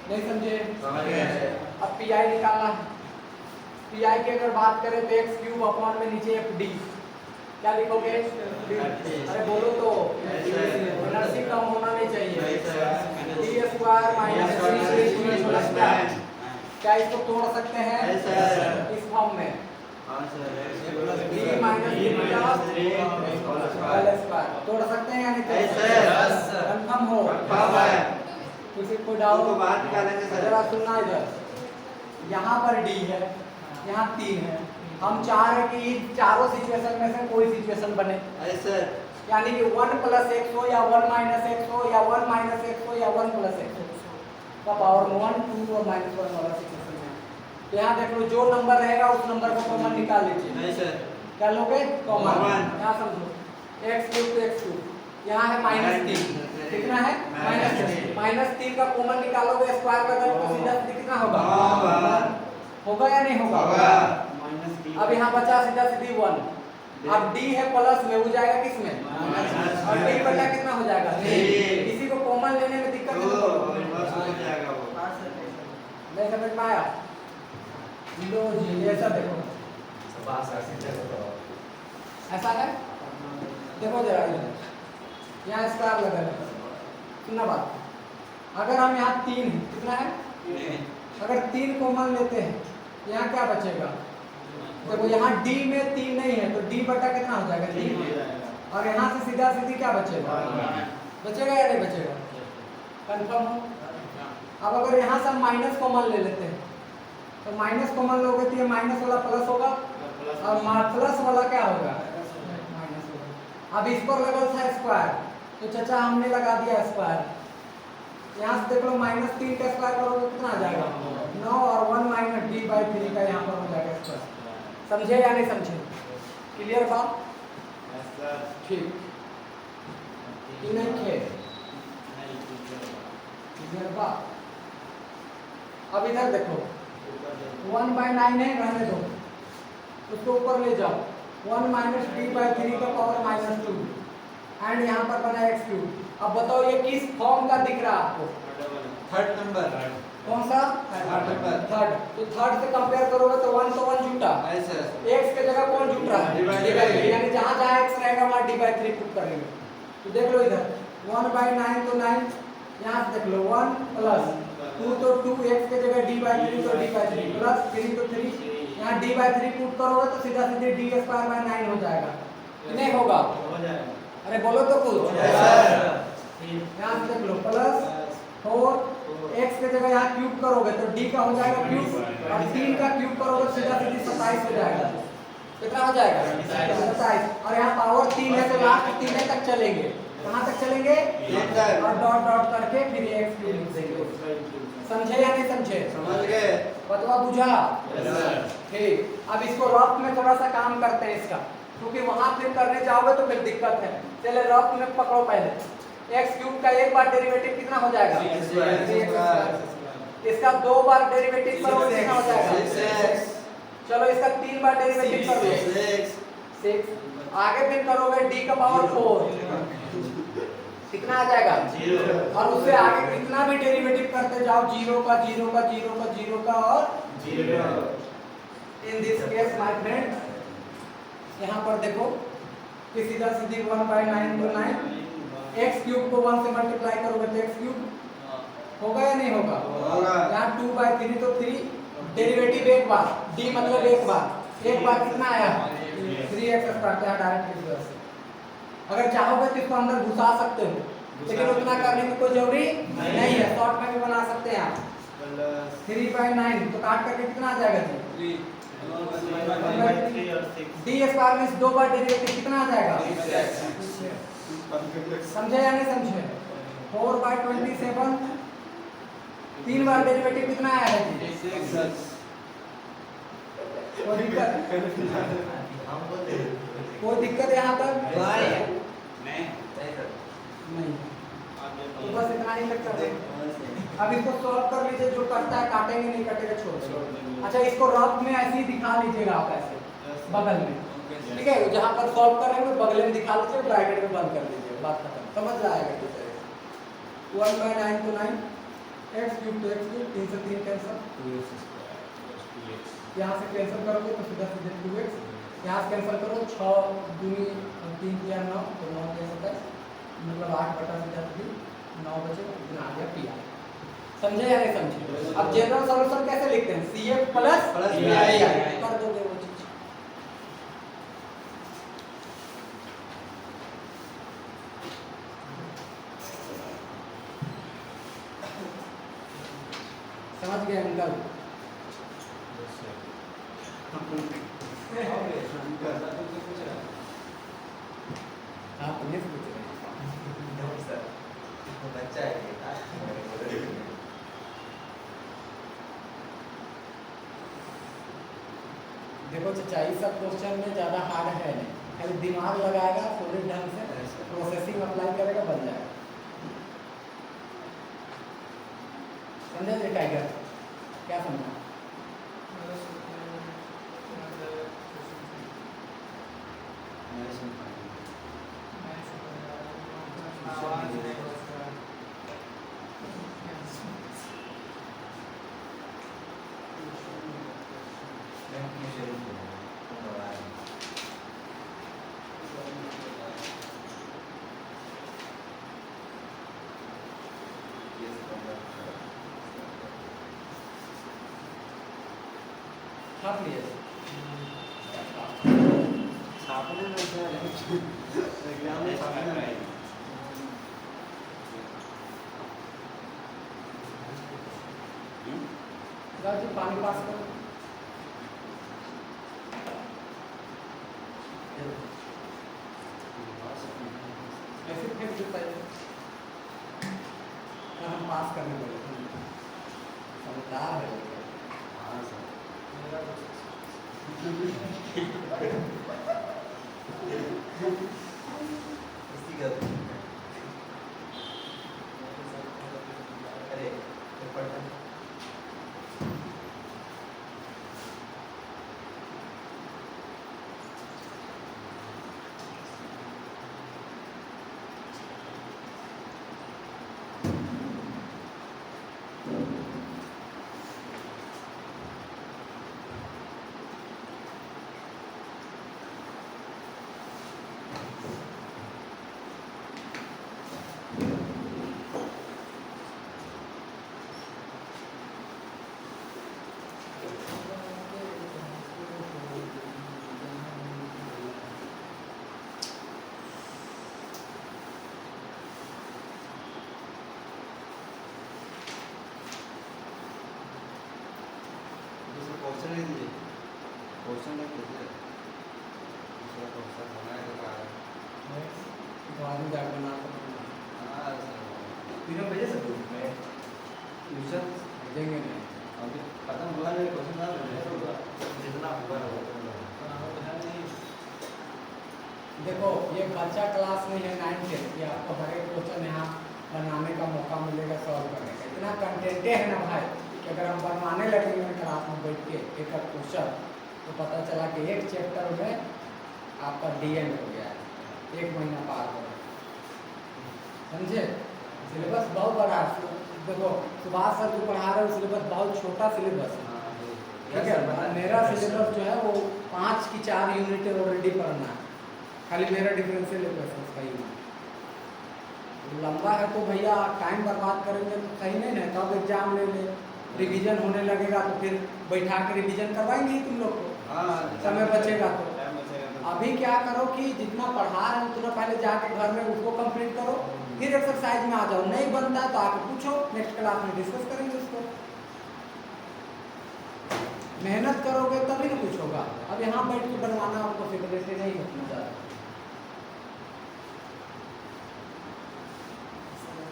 नहीं समझे? अब PI निकालना है। PI की अगर बात करें तो x क्यूब अपॉन में नीचे FD क्या लिखोगे? अरे बोलो तो, एनर्जी कम होना नहीं चाहिए। d स्क्वायर माइनस 3 प्लस क्या इसको तोड़ सकते हैं इस फॉर्म में? d माइनस स्क्वायर तोड़ सकते हैं या नहीं? कंफर्म हो? किसी को डाउट? जरा सुनना इधर, यहाँ पर d है, यहाँ 3 है। हम चाह रहे कि चारों सिचुएशन में से कोई सिचुएशन बने, यानी कि 1 प्लस x हो या 1 माइनस x हो या 1 माइनस x हो या 1 प्लस x का पावर 1 2 और -1 वाला सिचुएशन है। तो यहाँ देख लो जो नंबर रहेगा उस नंबर को कॉमन निकाल लीजिए। क्या लोगे? कॉमन। यहाँ समझो x क्यूब तो x क्यूब, यहाँ है -3, कितना है? -3 का कॉमन निकालोगे स्क्वायर का तो सीधा कितना होगा? होगा या नहीं होगा? अब यहाँ बचा सीधा सीधी 1। अब d है प्लस में, हो जाएगा किस में? और d बटा कितना हो जाएगा? इसी को कॉमन लेने में दिक्कत नहीं समझ में आया? लो जी ऐसा देखो, ऐसा है, देखो जरा यहाँ स्क्वायर लगा है। सुनना बात, अगर हम यहाँ 3 कितना है? अगर 3 कॉमन लेते हैं यहाँ क्या बचेगा? देखो यहाँ d में 3 नहीं है तो d बटा कितना हो जाएगा? 3। और यहाँ से सीधा सीधी क्या बचेगा? बचेगा या नहीं बचेगा? कंफर्म हो? अब अगर यहाँ से हम माइनस कॉमन ले लेते हैं तो माइनस कॉमन लोगे तो ये माइनस वाला प्लस होगा और प्लस वाला क्या होगा? माइनस होगा। अब इस पर लगल था स्क्वायर तो चाचा हमने लगा दिया स्क्वायर। यहाँ से देख लो -3 का स्क्वायर करोगे कितना आ जाएगा? 9 और 1 माइनस d बाई 3 का यहाँ पर हो जाएगा स्क्वायर। समझे या नहीं समझे? क्लियर बात? ठीक कि नहीं खे? क्लियर बात? अब इधर देखो 1/9 है, रहने दो, उसको ऊपर ले जाओ। 1 माइनस d बाई 3 का पावर -2 एंड यहाँ पर बना x क्यूब। अब बताओ ये किस फॉर्म का दिख रहा है आपको? Third number. कौन सा? थर्ड। तो थर्ड से कंपेयर करोगे तो 1 तो 1 जुटा, x के जगह कौन जुट रहा है? यानी जहाँ जहाँ x रहेगा वहाँ d/3 पुट करेंगे। तो देख लो इधर 1/9 तो 9, यहाँ से देख लो 1 प्लस 2 तो 2, x के जगह d/3 तो d/3 प्लस 3 तो 3, यहाँ d/3 पुट करोगे तो सीधा सीधे d स्क्वायर बाय 9 हो जाएगा। नहीं होगा? अरे बोलो तो कुछ। यहाँ से देख लो प्लस 4, x के जगह यहाँ क्यूब करोगे तो d का हो जाएगा क्यूब और 3 का क्यूब करोगे सीधा सीधी 27 हो जाएगा। कितना हो जाएगा? 27। और यहाँ पावर 3 है तो लास्ट 3 तक चलेंगे। कहाँ तक चलेंगे? और डॉट डॉट करके फिर x क्यूब लिख देंगे। समझे या नहीं समझे? समझ गए। बतवा बुझा? Yes, sir. ठीक। अब इसको रफ में थोड़ा सा काम करते हैं इसका, क्योंकि वहां फिर करने जाओगे तो फिर दिक्कत है। चले रफ में पकड़ो पहले। एक्स क्यूब का एक बार डेरिवेटिव कितना हो जाएगा? 3x²। इसका 2 बार डेरिवेटिव करो कितना हो जाएगा? 6x। चलो इसका 3 बार डेरिवेटिव कर लो 6x। 6। आगे फिर करोगे d का पावर 4 कितना आ जाएगा? 0। और उससे आगे कितना भी डेरिवेटिव करते जाओ 0 का 0 का 0 का 0 का और 0। In this case my friend यहाँ पर देखो कि सीधा सीधी 1/9 तो 9 x क्यूब को 1 से मल्टीप्लाई करोगे तो x क्यूब होगा या नहीं होगा? होगा। यहाँ 2/3 तो 3 डेरिवेटिव एक बार d मतलब एक बार कितना आया? 3x स्क्वायर यहाँ डायरेक्ट लिख दो ऐसे। अगर चाहोगे तो इसको अंदर घुसा सकते हो, लेकिन उतना करने की कोई जरूरी नहीं है, शॉर्ट में भी बना सकते हैं आप। 3/9 तो काट करके कितना आ जाएगा जी? डी स्क्वायर में 2 बार डेरिवेटिव कितना आ जाएगा? समझे या नहीं समझे? 4/27 3 बार डेरिवेटिव कितना आया है जी? कोई दिक्कत यहाँ तक? नहीं। तो बस इतना ही लगता है। अब इसको सॉल्व कर लीजिए, जो करता है काटेंगे, नहीं कटेगा छोड़ देंगे। अच्छा इसको रफ में ऐसे ही दिखा लीजिएगा आप ऐसे बगल में, ठीक है? जहाँ पर सॉल्व कर रहे हैं बगल में दिखा लीजिए, ब्रैकेट में बंद कर दीजिए, बात खत्म। समझ आएगा किस तरह से? 1/9 तो 9 x क्यूब तो x क्यूब 3 से 3 कैंसिल, यहाँ से कैंसिल करोगे तो सीधा सीधे 2x, यहाँ से कैंसिल करो 6 दूनी 3 या 9 तो 9 कैसे 10 मतलब 8/3 9 बचे इतना आ गया पी। समझे या नहीं समझे? अब जनरल सॉल्यूशन कैसे लिखते हैं? CF प्लस PI कर दोगे वो चीज। समझ गए अंकल? हाँ तुम्हें पूछ रहे हैं। बच्चा है देखो चाचा इस सब क्वेश्चन में ज़्यादा हार्ड है नहीं, खाली दिमाग लगाएगा थोड़े ढंग से प्रोसेसिंग अप्लाई करेगा बन जाएगा। समझे जी टाइगर? क्या समझा? छाप लिए छापने में क्या है? एग्जाम में छापने में आएगी। जी पानी पास करो। ऐसे फेंक देता है हम पास करने बोले समझदार है। हाँ सर। इसी का अरे पढ़ना क्वेश्चन लिख दीजिए। क्वेश्चन लिख दीजिए। दूसरा क्वेश्चन बनाएगा कहाँ? बाद में जाकर बना सकते हैं। हाँ सर। तीनों भेजे सब ट्यूशन देंगे नहीं। अभी खत्म हुआ नहीं, क्वेश्चन डाल रहे जितना हुआ है वो देखो ये बच्चा क्लास में है 9th कि आपको हर एक क्वेश्चन यहाँ बनाने का मौका मिलेगा, सॉल्व करने का। इतना कंटेंटे है ना भाई कि अगर हम बनवाने लगेंगे क्लास में बैठ के एक एक क्वेश्चन, तो पता चला कि एक चैप्टर में आपका DN हो गया है, 1 महीना पार हो गया, समझे। सिलेबस बहुत बड़ा है। देखो सुभाष सर जो पढ़ा रहे हैं सिलेबस बहुत छोटा सिलेबस है, ठीक है। मेरा सिलेबस जो है वो 5 की 4 यूनिट ऑलरेडी पढ़ना है, खाली मेरा डिफरेंशियल इक्वेशंस का ही लंबा है। तो भैया टाइम बर्बाद करेंगे तो सही नहीं ना, कब एग्जाम ले ले, रिवीजन होने लगेगा तो फिर बैठा के रिवीजन करवाएंगे ही तुम लोग को, समय बचेगा तो। अभी क्या करो कि जितना पढ़ा रहे हो उतना पहले जाके घर में उसको कंप्लीट करो, फिर एक्सरसाइज में आ जाओ। नहीं बनता है तो आके पूछो, नेक्स्ट क्लास में डिस्कस करेंगे उसको। मेहनत करोगे तभी ना कुछ होगा। अब यहाँ बैठ के बनवाना आपको फिक्र नहीं होना चाहिए।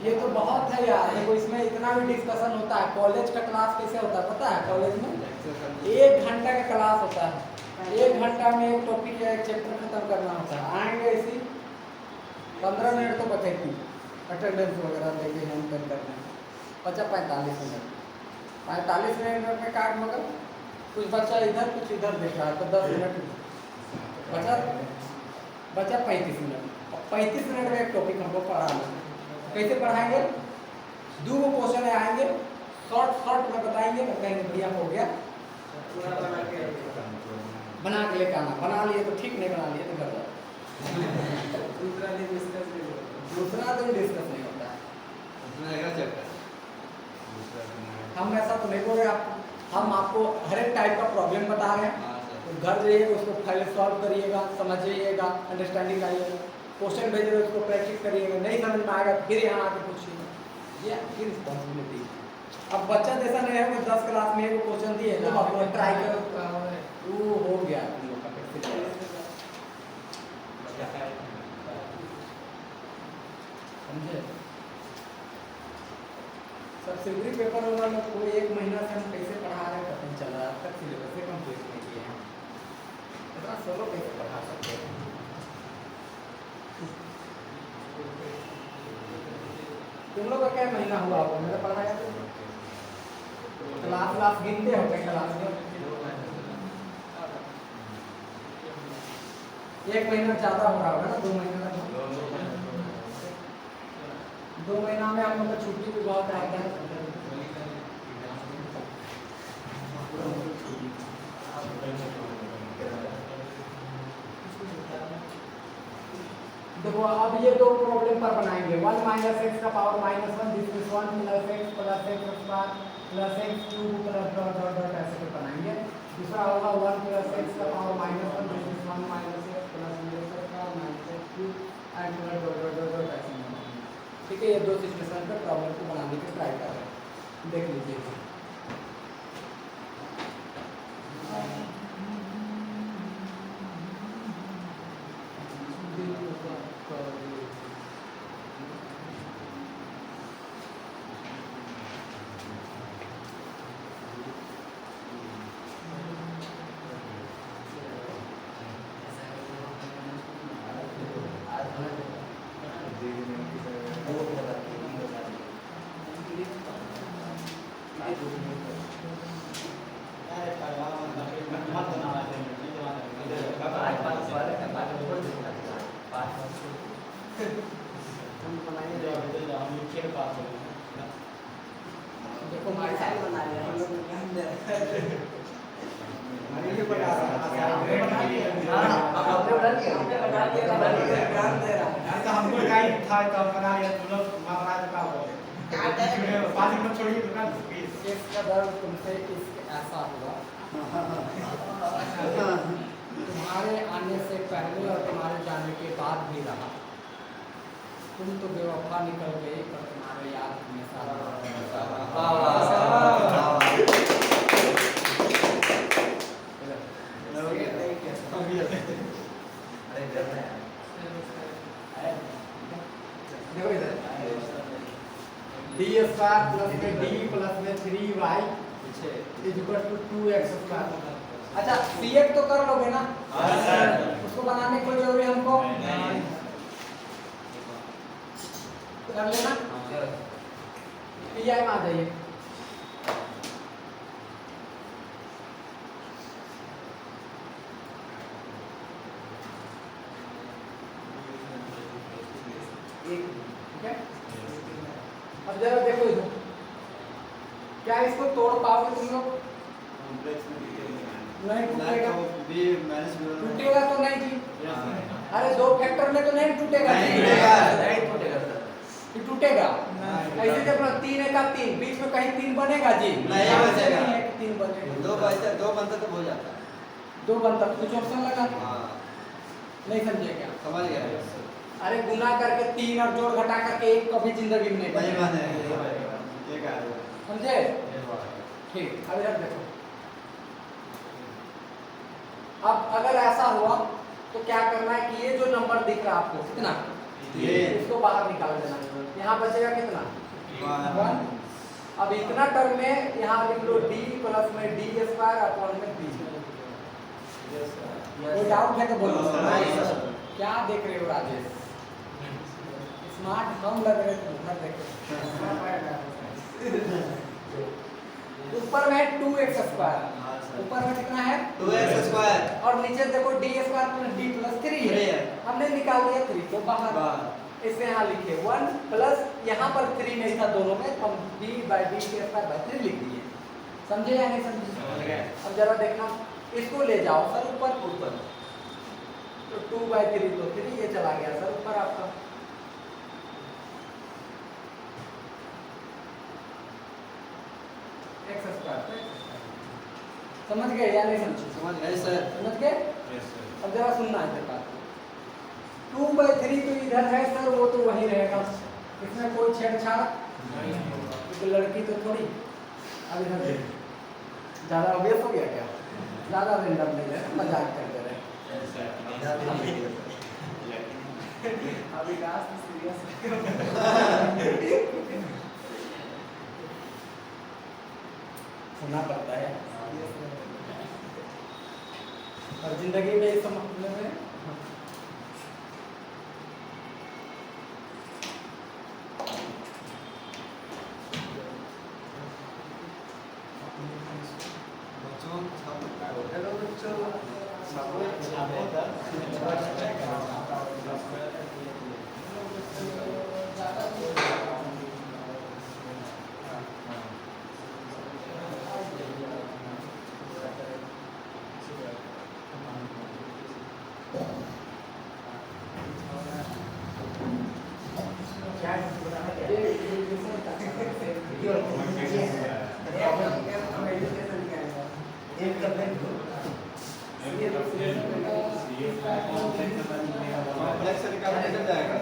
ये तो बहुत है यार, देखो इसमें इतना भी डिस्कशन होता है। कॉलेज का क्लास कैसे होता है पता है? कॉलेज में 1 घंटा का क्लास होता है, 1 घंटा में एक टॉपिक या एक चैप्टर खत्म करना होता है। आएंगे इसी 15 मिनट तो बचेगी अटेंडेंस वगैरह लेके हम करने, बचा 45 मिनट। 45 मिनट में काट, मगर कुछ बच्चा इधर कुछ इधर देख रहा है तो 10 मिनट बचा 35 मिनट। और 35 मिनट में एक टॉपिक हमको पढ़ाना। कैसे पढ़ाएंगे? 2 क्वेश्चन आएंगे, शॉर्ट में बताएंगे तो कहेंगे बढ़िया हो गया, बना के लेकर आना। बना लिए तो ठीक, नहीं बना लिए तो गलत। दूसरा दिन डिस्कस नहीं होता है। हम ऐसा तो नहीं बोल रहे आप, हम आपको हर एक टाइप का प्रॉब्लम बता रहे हैं। तो घर जाइएगा उसको पहले सॉल्व करिएगा, समझिएगा, अंडरस्टैंडिंग आइएगा। क्वेश्चन भेजिएगा उसको प्रैक्टिस करिएगा, नहीं समझ में आएगा फिर यहाँ आके पूछिए। ये आपकी रिस्पॉन्सिबिलिटी है। अब बच्चा जैसा नहीं है कि 10 क्लास में एक क्वेश्चन दिए तो आप ट्राई करो, वो हो गया तुम लोग का। समझे? सब्सिडरी पेपर वाला लोग को 1 महीना से हम कैसे पढ़ा रहे हैं पता नहीं चल रहा, अब तक सिलेबस से कंप्लीट नहीं किए हैं। इतना सोलो कैसे पढ़ा सकते हैं? तुम लोग का क्या महीना हुआ आपको? मेरा पढ़ाया तो क्लास गिनते हो क्या? क्लास में 1 महीना ज़्यादा हो रहा होगा ना, 2 महीना का। 2 महीना में हम लोग का छुट्टी भी बहुत रहता है। देखो अब ये 2 प्रॉब्लम पर बनाएंगे। 1 - x का power -1, this is 1 + x + x² + x³ + dot dot dot ऐसे पे बनाएंगे। दूसरा होगा 1 + x का power -1, this is 1 - x + x² and dot dot dot dot ऐसे बनाएंगे। ठीक है, ये 2 सिचुएशन पे प्रॉब्लम को बनाने की ट्राई कर रहे हैं, देख लीजिए। देखो हमारे साथ बना लिया हम लोग हमको टाइम था तो बना लिया, तुम लोग बना चुका हो। 5 मिनट छोड़िए दुकान प्लीज। इसका दर्द तुमसे ऐसा हुआ तुम्हारे आने से पहले और तुम्हारे जाने के बाद भी रहा। तुम तो बेवफा निकल गई पर तुम्हारे याद हमेशा देखो इधर डी स्क्वायर प्लस में डी प्लस में 3y पीछे is equal to 2x square. अच्छा CF तो कर लोगे ना? हाँ सर। उसको बनाने की कोई जरूरी है हमको? नहीं। कर लेना। PI में आ जाइए। ठीक है? अब जरा देखो इधर, क्या इसको तोड़ पाओगे तुम लोग? नहीं टूटेगा। टूटेगा तो नहीं जी। अरे दो फैक्टर में तो नहीं टूटेगा। नहीं टूटेगा सर। ये टूटेगा। ऐसे जब 3 का 3 बीच में कहीं 3 बनेगा जी? नहीं बनेगा। 3 बनेगा। दो बनता तो हो जाता है। 2 बनता कुछ ऑप्शन लगा? हाँ नहीं समझे क्या? समझ गया। अरे गुना करके 3 और जोड़ घटा करके 1 कभी जिंदगी में नहीं नहीं बनेगा। बने एक आ गया। समझे? ठीक। अब इधर देखो, अब अगर ऐसा हुआ तो क्या करना है कि ये जो नंबर दिख रहा है आपको कितना, ये इसको बाहर निकाल देना। यहाँ बचेगा कितना? 1। अब इतना टर्म में यहाँ लिख लो d प्लस में d स्क्वायर अपॉन में b। कोई डाउट है तो बोलो। नहीं सर। क्या देख रहे हो राजेश? स्मार्ट हम लग रहे थे उधर देख रहे। ऊपर में 2x स्क्वायर, ऊपर में कितना है? 2x स्क्वायर और नीचे देखो d square plus d plus 3 है। हमने निकाल दिया 3 को बाहर। इसे यहाँ लिखे 1 प्लस यहाँ पर 3 नहीं था दोनों में, तो हम d/d स्क्वायर बाय 3 लिख दिए। समझे या नहीं समझे? अब जरा देखना, इसको ले जाओ सर ऊपर ऊपर, तो 2/3 तो 3 ये चला गया सर ऊपर आपका। x स्क्वायर समझ गए या नहीं समझे? समझ गए सर। समझ गए? अब जरा सुनना है बात। 2/3 तो इधर है सर, वो तो वहीं रहेगा, इसमें कोई छेड़छाड़ नहीं। लड़की तो थोड़ी। अब इधर देखो, ज़्यादा ऑब्वियस हो गया क्या? ज़्यादा रेंडम नहीं है, मजाक करते रहे। अभी काश सीरियस सुनना पड़ता है और जिंदगी में इस मामले में कॉम्प्लेक्स निकालने निकल जाएगा।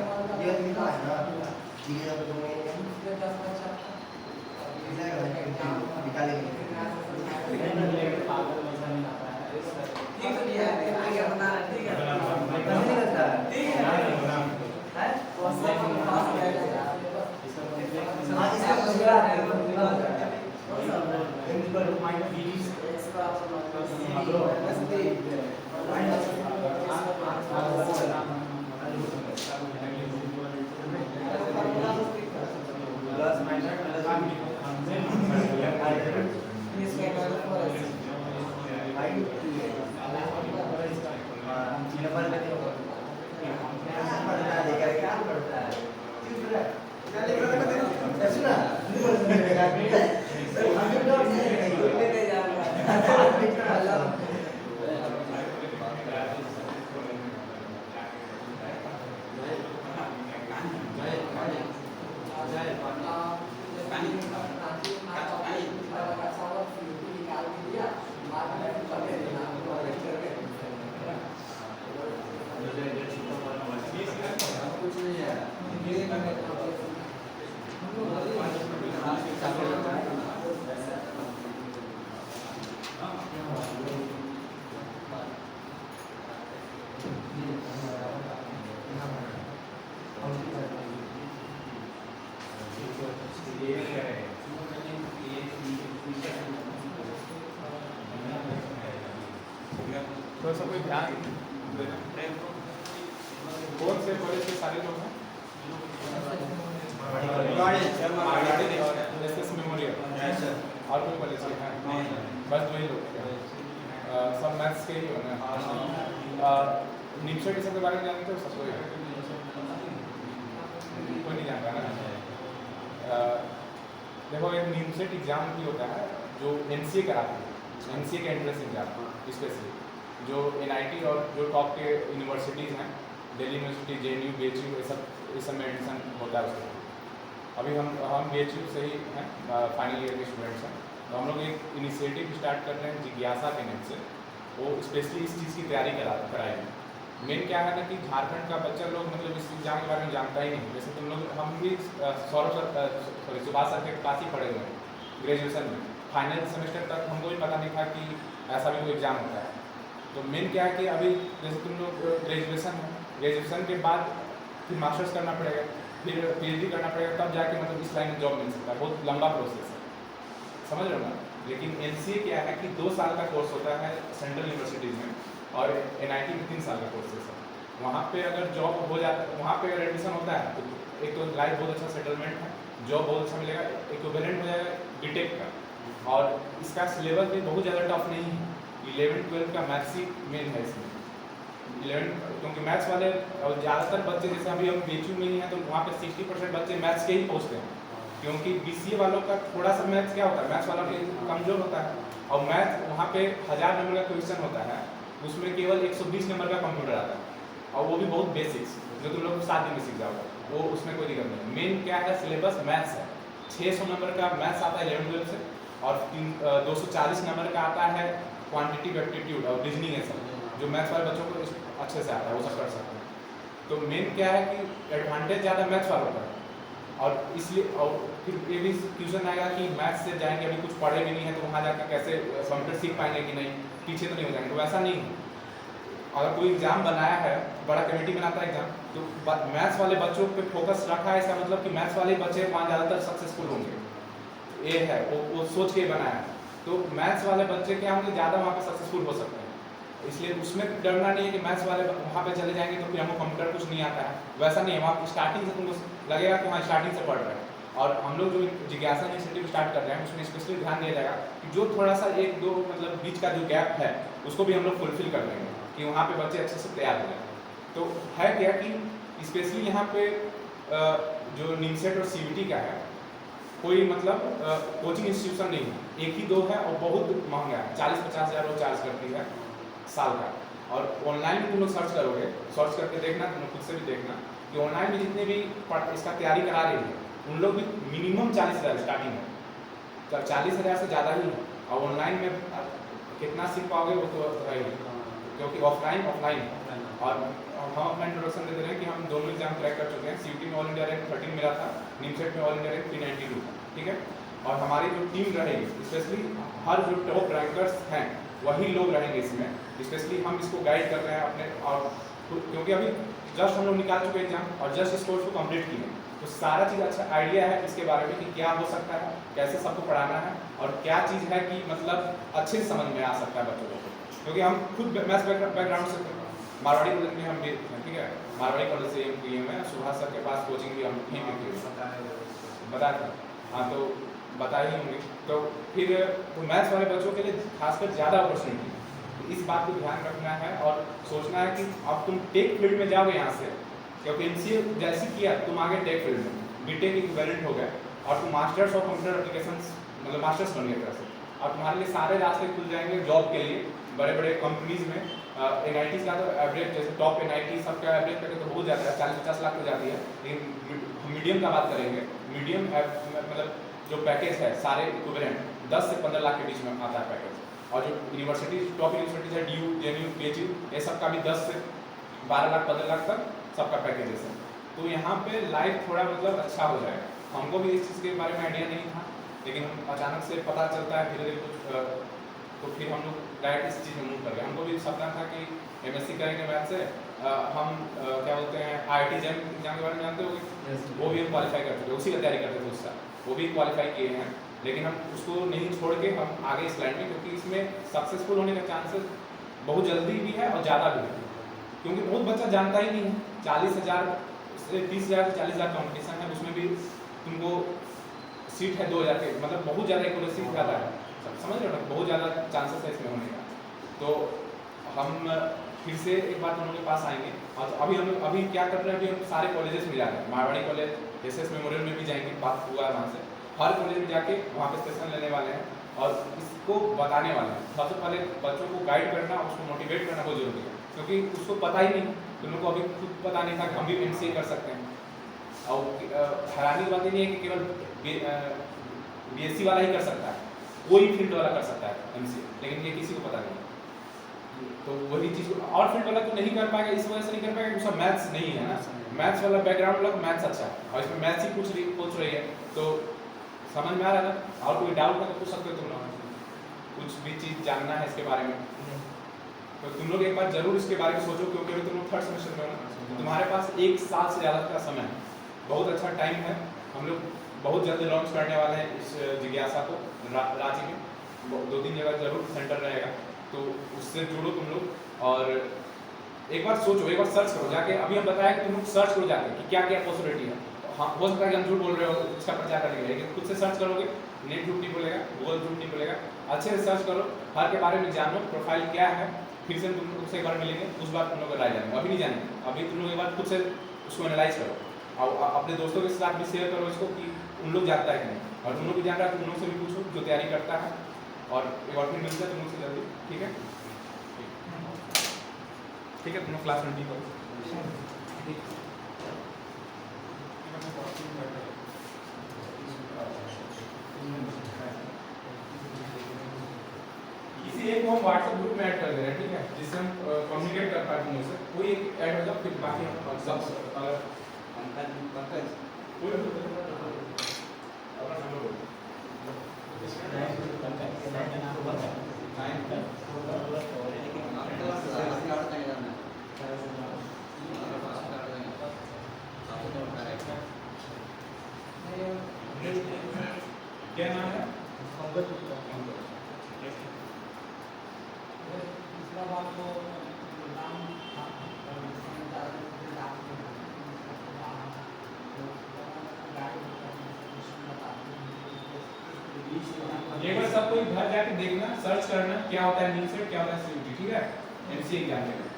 थोड़ा सा कोई ध्यान देना। कौन से कॉलेज के सारे लोग हैं? एस मेमोरियल और कोई कॉलेज के हैं? बस 2 ही लोग हैं। सब मैथ्स के ही हो ना? निमसेट के बारे में जानते हो सब? कोई नहीं जानता ना? देखो एक निमसेट एग्जाम भी होता है जो NCA कराती है, NCA का एंट्रेंस एग्जाम स्पेशली, जो NIT और जो टॉप के यूनिवर्सिटीज़ हैं, दिल्ली यूनिवर्सिटी, JNU, BHU, ये सब में एडमिशन होता है उसके। अभी हम BHU से ही हैं, फाइनल ईयर के स्टूडेंट्स हैं, तो हम लोग एक इनिशिएटिव स्टार्ट कर रहे हैं जिज्ञासा के नाम से। वो स्पेशली इस चीज़ की तैयारी कराएंगे। मेन क्या है ना कि झारखंड का बच्चा लोग मतलब इस एग्जाम के बारे में जानता ही नहीं। जैसे तुम लोग, हम भी सुभाष सर के पास ही पढ़े हुए हैं ग्रेजुएशन में, फाइनल सेमेस्टर तक हमको भी पता नहीं था कि ऐसा भी कोई एग्ज़ाम होता है। तो मेन क्या है कि अभी जैसे तुम लोग ग्रेजुएशन के बाद फिर मास्टर्स करना पड़ेगा, फिर PhD करना पड़ेगा, तब जाके मतलब इस लाइन में जॉब मिल सकता है। बहुत लंबा प्रोसेस है, समझ रहे हो ना? लेकिन NCA क्या है कि 2 साल का कोर्स होता है सेंट्रल यूनिवर्सिटीज़ में, और NIT में 3 साल का कोर्सेस है। वहाँ पे अगर जॉब हो जाता है, वहाँ पे अगर एडमिशन होता है तो एक तो लाइफ बहुत अच्छा सेटलमेंट है, जॉब बहुत अच्छा मिलेगा, इक्विवेलेंट हो जाएगा BTech का। और इसका सिलेबस भी बहुत ज़्यादा टफ नहीं है। 11-12 का मैथ्स ही मेन है इसमें। 11 क्योंकि मैथ्स वाले और ज़्यादातर बच्चे, जैसे अभी हम BHU में ही हैं, तो वहाँ पे 60% बच्चे मैथ्स के ही पहुँचते हैं, क्योंकि BCA वालों का थोड़ा सा मैथ्स क्या होता है, मैथ्स वालों के कमज़ोर होता है। और मैथ वहाँ पे 1000 नंबर का क्वेश्चन होता है, उसमें केवल 120 नंबर का कंप्यूटर आता है, और वो भी बहुत बेसिक्स जो तुम लोग 7 दिन में सीख जाओगे, वो उसमें कोई दिक्कत नहीं। मेन क्या है, सिलेबस मैथ्स है। 600 नंबर का मैथ्स आता है 11-12 से, और 240 नंबर का आता है क्वांटिटिव एप्टीट्यूड और रीजनिंग है सब, जो मैथ्स वाले बच्चों को अच्छे से आता है, वो सब कर सकते हैं। तो मेन क्या है कि एडवांटेज ज़्यादा मैथ्स वालों का है, और इसलिए और फिर ये भी क्वेश्चन आएगा कि मैथ्स से जाएंगे, अभी कुछ पढ़े भी नहीं है, तो वहाँ जाकर कैसे कंप्यूटर सीख पाएंगे कि नहीं, पीछे तो नहीं हो जाएंगे। तो वैसा नहीं है। अगर कोई एग्जाम बनाया है, बड़ा कमेटी बनाता है एग्जाम, तो मैथ्स वाले बच्चों पे फोकस रखा है, इसका मतलब कि मैथ्स वाले बच्चे वहाँ ज़्यादातर सक्सेसफुल होंगे, ये है वो सोच के बनाया है। तो मैथ्स वाले बच्चे क्या होंगे, ज़्यादा वहाँ पे सक्सेसफुल हो सकते हैं। इसलिए उसमें डरना नहीं है कि मैथ्स वाले वहाँ पे चले जाएंगे तो फिर हमको कंप्यूटर कुछ नहीं आता है, वैसा नहीं है। वहाँ स्टार्टिंग से तुमको लगेगा कि हाँ स्टार्टिंग से पढ़ रहे हैं। और हम लोग जो जिज्ञासा इनिशिएटिव स्टार्ट कर रहे हैं, उसमें स्पेशली ध्यान दिया जाएगा कि जो थोड़ा सा 1-2 मतलब बीच का जो गैप है, उसको भी हम लोग फुलफिल कर देंगे कि वहाँ पे बच्चे अच्छे से तैयार हो जाए। तो है क्या कि स्पेशली यहाँ पे जो निमसेट और CBT का है, कोई मतलब कोचिंग इंस्टीट्यूशन नहीं है, 1 ही 2 है, और बहुत महंगा है, 40-50 हज़ार वो चार्ज करती है साल का। और ऑनलाइन भी तुम लोग सर्च करोगे, सर्च करके देखना, तुम लोग खुद से भी देखना कि ऑनलाइन में जितने भी इसका तैयारी करा रही है, उन लोग भी मिनिमम 40,000 स्टार्टिंग है, तो 40,000 से ज़्यादा ही है। और ऑनलाइन में कितना सीख पाओगे वो तो है ही, क्योंकि ऑफलाइन है। और हम अपना इंट्रोडक्शन देते हैं कि हम दोनों एग्जाम क्रैक कर चुके हैं। CBT में ऑल इंडिया रैंक 13 मिला था, निमसेट में ऑल इंडिया रैंक 392, ठीक है। और हमारी जो टीम रहेगी, स्पेशली हर जो टॉप रैंकर्स हैं वही लोग रहेंगे इसमें। स्पेशली हम इसको गाइड कर रहे हैं अपने, और क्योंकि अभी जस्ट हम लोग निकाल चुके हैं एग्जाम और जस्ट इस कोर्स को कंप्लीट किए, तो सारा चीज़ अच्छा आइडिया है इसके बारे में कि क्या हो सकता है, कैसे सबको पढ़ाना है, और क्या चीज़ है कि मतलब अच्छे से समझ में आ सकता है बच्चों को। क्योंकि हम खुद मैथ्स बैकग्राउंड से मारवाड़ी कॉलेज में हम भी, ठीक है, मारवाड़ी कॉलेज से किए हैं, सुभाष सर के पास कोचिंग भी हम यहीं पे किए, बताया था। हाँ, तो बताए ही होंगे। तो फिर तो मैथ्स वाले बच्चों के लिए खासकर ज़्यादा अपॉर्चुनिटी, इस बात को ध्यान रखना है और सोचना है कि अब तुम टेक फील्ड में जाओगे यहाँ से, क्योंकि NCA जैसे किया तुम आगे टेक फील्ड में BTech इक्विवेलेंट हो गए, और तुम मास्टर्स ऑफ कंप्यूटर एप्लीकेशंस मतलब मास्टर्स बन गए तरह से, और तुम्हारे लिए सारे रास्ते खुल जाएंगे जॉब के लिए बड़े बड़े कंपनीज में। NIT का तो एवरेज, जैसे टॉप NIT सबका एवरेज करके तो बहुत ज़्यादा है, 40-50 लाख हो जाती है। लेकिन मीडियम का बात करेंगे, मीडियम मतलब जो पैकेज है सारे इक्विवेलेंट 10 से 15 लाख के बीच में आता है पैकेज। और जो यूनिवर्सिटीज, टॉप यूनिवर्सिटीज है, DU, JNU, BHU, ये सब का भी 10 से 12 लाख 15 लाख तक सबका पैकेजेस है। तो यहाँ पे लाइफ थोड़ा मतलब अच्छा हो जाएगा। हमको भी इस चीज़ के बारे में आइडिया नहीं था, लेकिन अचानक से पता चलता है धीरे धीरे कुछ, तो फिर हम लोग डायरेक्ट इस चीज़ में मूव कर गए। हमको भी सपना था कि MSc करेंगे मैथ से, हम क्या बोलते हैं IIT JAM एग्जाम के बारे में जानते हो, वो भी हम क्वालिफाई करते थे, उसी का तैयारी करते थे उस साल, वो भी क्वालिफाई किए हैं। लेकिन हम उसको नहीं छोड़ के हम आगे इस लाइन में, क्योंकि इसमें सक्सेसफुल होने का चांसेस बहुत जल्दी भी है और ज़्यादा भी है, क्योंकि बहुत बच्चा जानता ही नहीं है। 40,000 से 30,000 से 40,000 कॉम्पिटिशन है, उसमें भी तुमको सीट है 2,000 के, मतलब बहुत ज़्यादा एक्यूरेसी ज़्यादा है, समझ रहे हो ना, बहुत ज़्यादा चांसेस है इसमें होने का। तो हम फिर से एक बार उन लोगों के पास आएंगे। और तो अभी क्या कर रहे हैं, अभी हम सारे कॉलेजेस में जा रहे हैं, मारवाड़ी कॉलेज, SS मेमोरियल में भी जाएंगे, बात हुआ है वहाँ से, हर कॉलेज में जाके वहाँ पे सेशन लेने वाले हैं और इसको बताने वाले हैं। सबसे पहले बच्चों को गाइड करना, उसको मोटिवेट करना बहुत जरूरी है, क्योंकि उसको पता ही नहीं, तुम लोग को अभी खुद पता नहीं था कि हम भी MCA कर सकते हैं। और हैरानी की बात ये नहीं है कि केवल BSc वाला ही कर सकता है, कोई फील्ड वाला कर सकता है MCA, लेकिन ये किसी को पता नहीं। तो वही चीज़ और फील्ड वाला तो नहीं कर पाएगा, इस वजह से नहीं कर पाएगा, उसका मैथ्स नहीं है ना, मैथ्स वाला बैकग्राउंड वाला मैथ्स अच्छा है और इसमें मैथ्स ही पूछ रही है। तो समझ में आ रहा है? और कोई डाउट है तो पूछ सकते हो तुम लोग, कुछ भी चीज़ जानना है इसके बारे में तो तुम लोग एक बार जरूर इसके बारे में सोचो, क्योंकि अभी तुम लोग 3rd सेमेस्टर में हो ना, तो तुम्हारे पास 1 साल से ज़्यादा का समय है, बहुत अच्छा टाइम है। हम लोग बहुत जल्दी लॉन्च करने वाले हैं इस जिज्ञासा को रांची में, 2-3 जगह जरूर सेंटर रहेगा, तो उससे जुड़ो तुम लोग और एक बार सोचो, एक बार सर्च करो जाके। अभी हम बताया कि तुम लोग सर्च करो जाके कि क्या क्या पॉसिबिलिटी है। हाँ, हो सकता है कि हम झूठ बोल रहे हो, इसका प्रचार करने के लिए, लेकिन खुद से सर्च करोगे, नेट झूठ नहीं बोलेगा, गूगल झूठ नहीं बोलेगा। अच्छे से सर्च करो, हर के बारे में जानो, प्रोफाइल क्या है, फिर से तुम लोग से एक बार मिलेंगे, उस बार तुम लोग राय जानेंगे, अभी नहीं जानेंगे। अभी तुम लोग एक बार खुद से उसको एनालाइज करो और अपने दोस्तों के साथ भी शेयर करो इसको कि उन लोग जानता है कि नहीं, और उन लोग भी जान रहा है तो उन लोग से भी पूछो जो तैयारी करता है, और एक बार फिर मिलते हैं तुम लोग से जल्दी, ठीक है? ठीक है, तुम लोग क्लास में भी करो। किसी एक को हम व्हाट्सएप ग्रुप में ऐड कर दे रहे हैं, ठीक है, जिससे हम कम्युनिकेट कर पाए तुम से, कोई एक ऐड हो जाओ, फिर बाकी हम सब अगर पंकज कोई अपना नंबर बोलो। क्या नाम है? एक बार सब कोई घर जाके देखना, सर्च करना क्या होता है नीट, क्या होता है CUT, ठीक है, MCA एग्जाम में।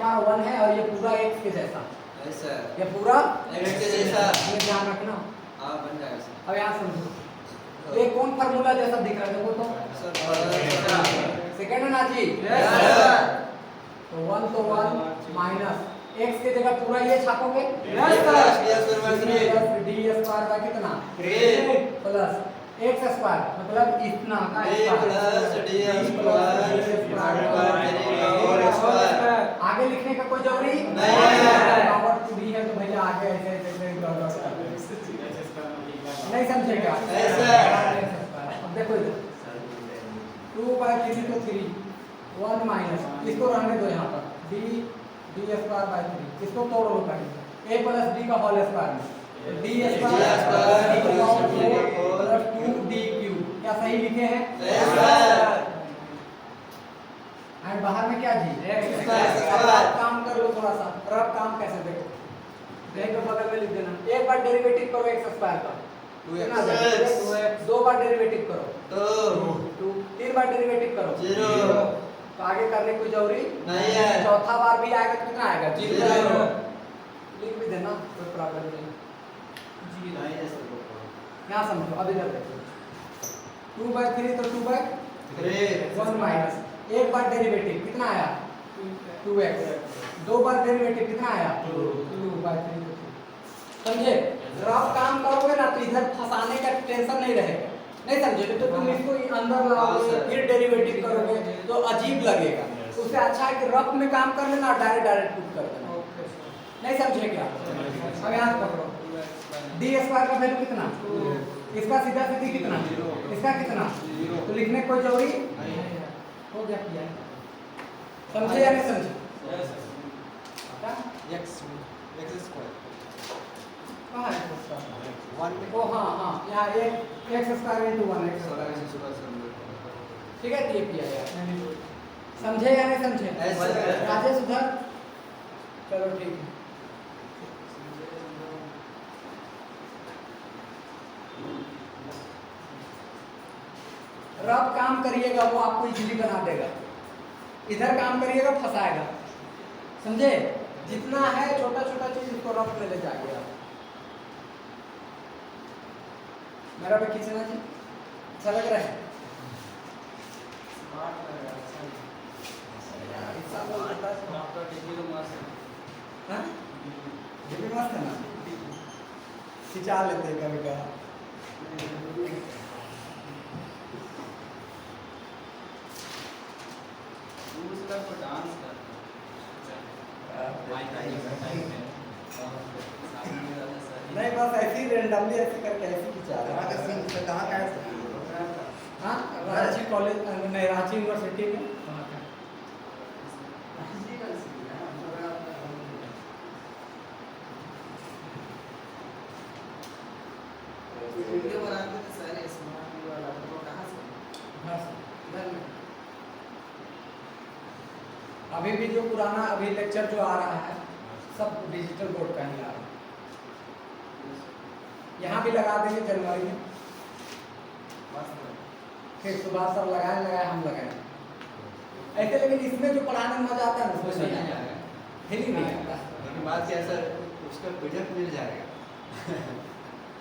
हमारा 1 है और ये पूरा x के जैसा, ऐसा ये पूरा x के जैसा। ये ध्यान रखना। हाँ बन जाएगा सर। अब यहाँ समझो, ये कौन फार्मूला जैसा दिख रहा है देखो तो, सेकंड है ना जी? तो 1 तो 1 माइनस x के जगह पूरा ये छापोगे Yes, sir. Yes, sir. d square का कितना प्लस x स्क्वायर मतलब इतना का आगे लिखने का कोई जरूरी नहीं है। पावर टू डी है तो भैया आगे ऐसे ऐसे नहीं समझेगा। अब देखो इधर 2/3 तो 3 1 माइनस इसको रहने दो यहाँ पर d स्क्वायर बाय 3 इसको तोड़ लो पहले a प्लस d का होल स्क्वायर में d स्क्वायर प्लस 2d3 क्या सही लिखे हैं? एंड बाहर में क्या जी x स्क्वायर। काम कर लो थोड़ा सा, रफ काम कैसे देखो देख के बगल में लिख देना। एक बार डेरिवेटिव करो x स्क्वायर का 2x, 2x, दो बार डेरिवेटिव करो 2, तीन बार डेरिवेटिव करो 0, तो आगे करने कोई जरूरी नहीं है। चौथा बार भी आएगा तो कितना आएगा 0 लिख भी देना, कोई प्रॉब्लम नहीं। यहाँ समझो, अब इधर देखो 2/3 तो 2/1 माइनस एक बार डेरिवेटिव कितना आया 2x, दो बार डेरिवेटिव कितना आया 2/3। समझे? रफ काम करोगे ना तो इधर फंसाने का टेंशन नहीं रहेगा, नहीं समझे? तो तुम इसको अंदर लाओगे फिर डेरिवेटिव करोगे तो अजीब लगेगा। उससे अच्छा है कि रफ में काम कर लेना और डायरेक्ट पुट कर देना। नहीं समझे क्या? अब यहाँ पकड़ो d स्क्वायर का वैल्यू कितना, इसका सीधा सीधी कितना, इसका कितना, तो लिखने कोई जरूरी हो गया किया। समझे या नहीं समझे? कहाँ है उसका? ओ हाँ हाँ यहाँ एक x square into 1 x square, ठीक है? ये किया यार, समझे या नहीं समझे? राजेश उधर चलो ठीक है। रब काम करिएगा वो आपको इजीली बना देगा, इधर काम करिएगा फंसाएगा। समझे? जितना है छोटा छोटा चीज उसको रफ में ले जाइए आप। मेरा पे खींचना जी अच्छा लग रहा है? हाँ? ये भी मस्त है ना, खिंचा लेते हैं कभी कभी। नहीं बस ऐसे ही रेंडमली ऐसे करके ऐसे खिंचा रहे हैं। कहाँ का है? हाँ रांची कॉलेज नहीं रांची यूनिवर्सिटी में। वीडियो बनाते थे सारे स्मार्ट वाला वो कहाँ से? बस इधर में। अभी भी जो पुराना अभी लेक्चर जो आ रहा है सब डिजिटल बोर्ड का ही आ रहा है। यहाँ भी लगा देंगे जनवरी में, फिर सुबह सब लगाए हम लगाए ऐसे। लेकिन इसमें जो पढ़ाने में मजा आता है ना उसमें नहीं आएगा, फीलिंग नहीं आता। लेकिन बात क्या सर, उसका पीडीएफ मिल जाएगा,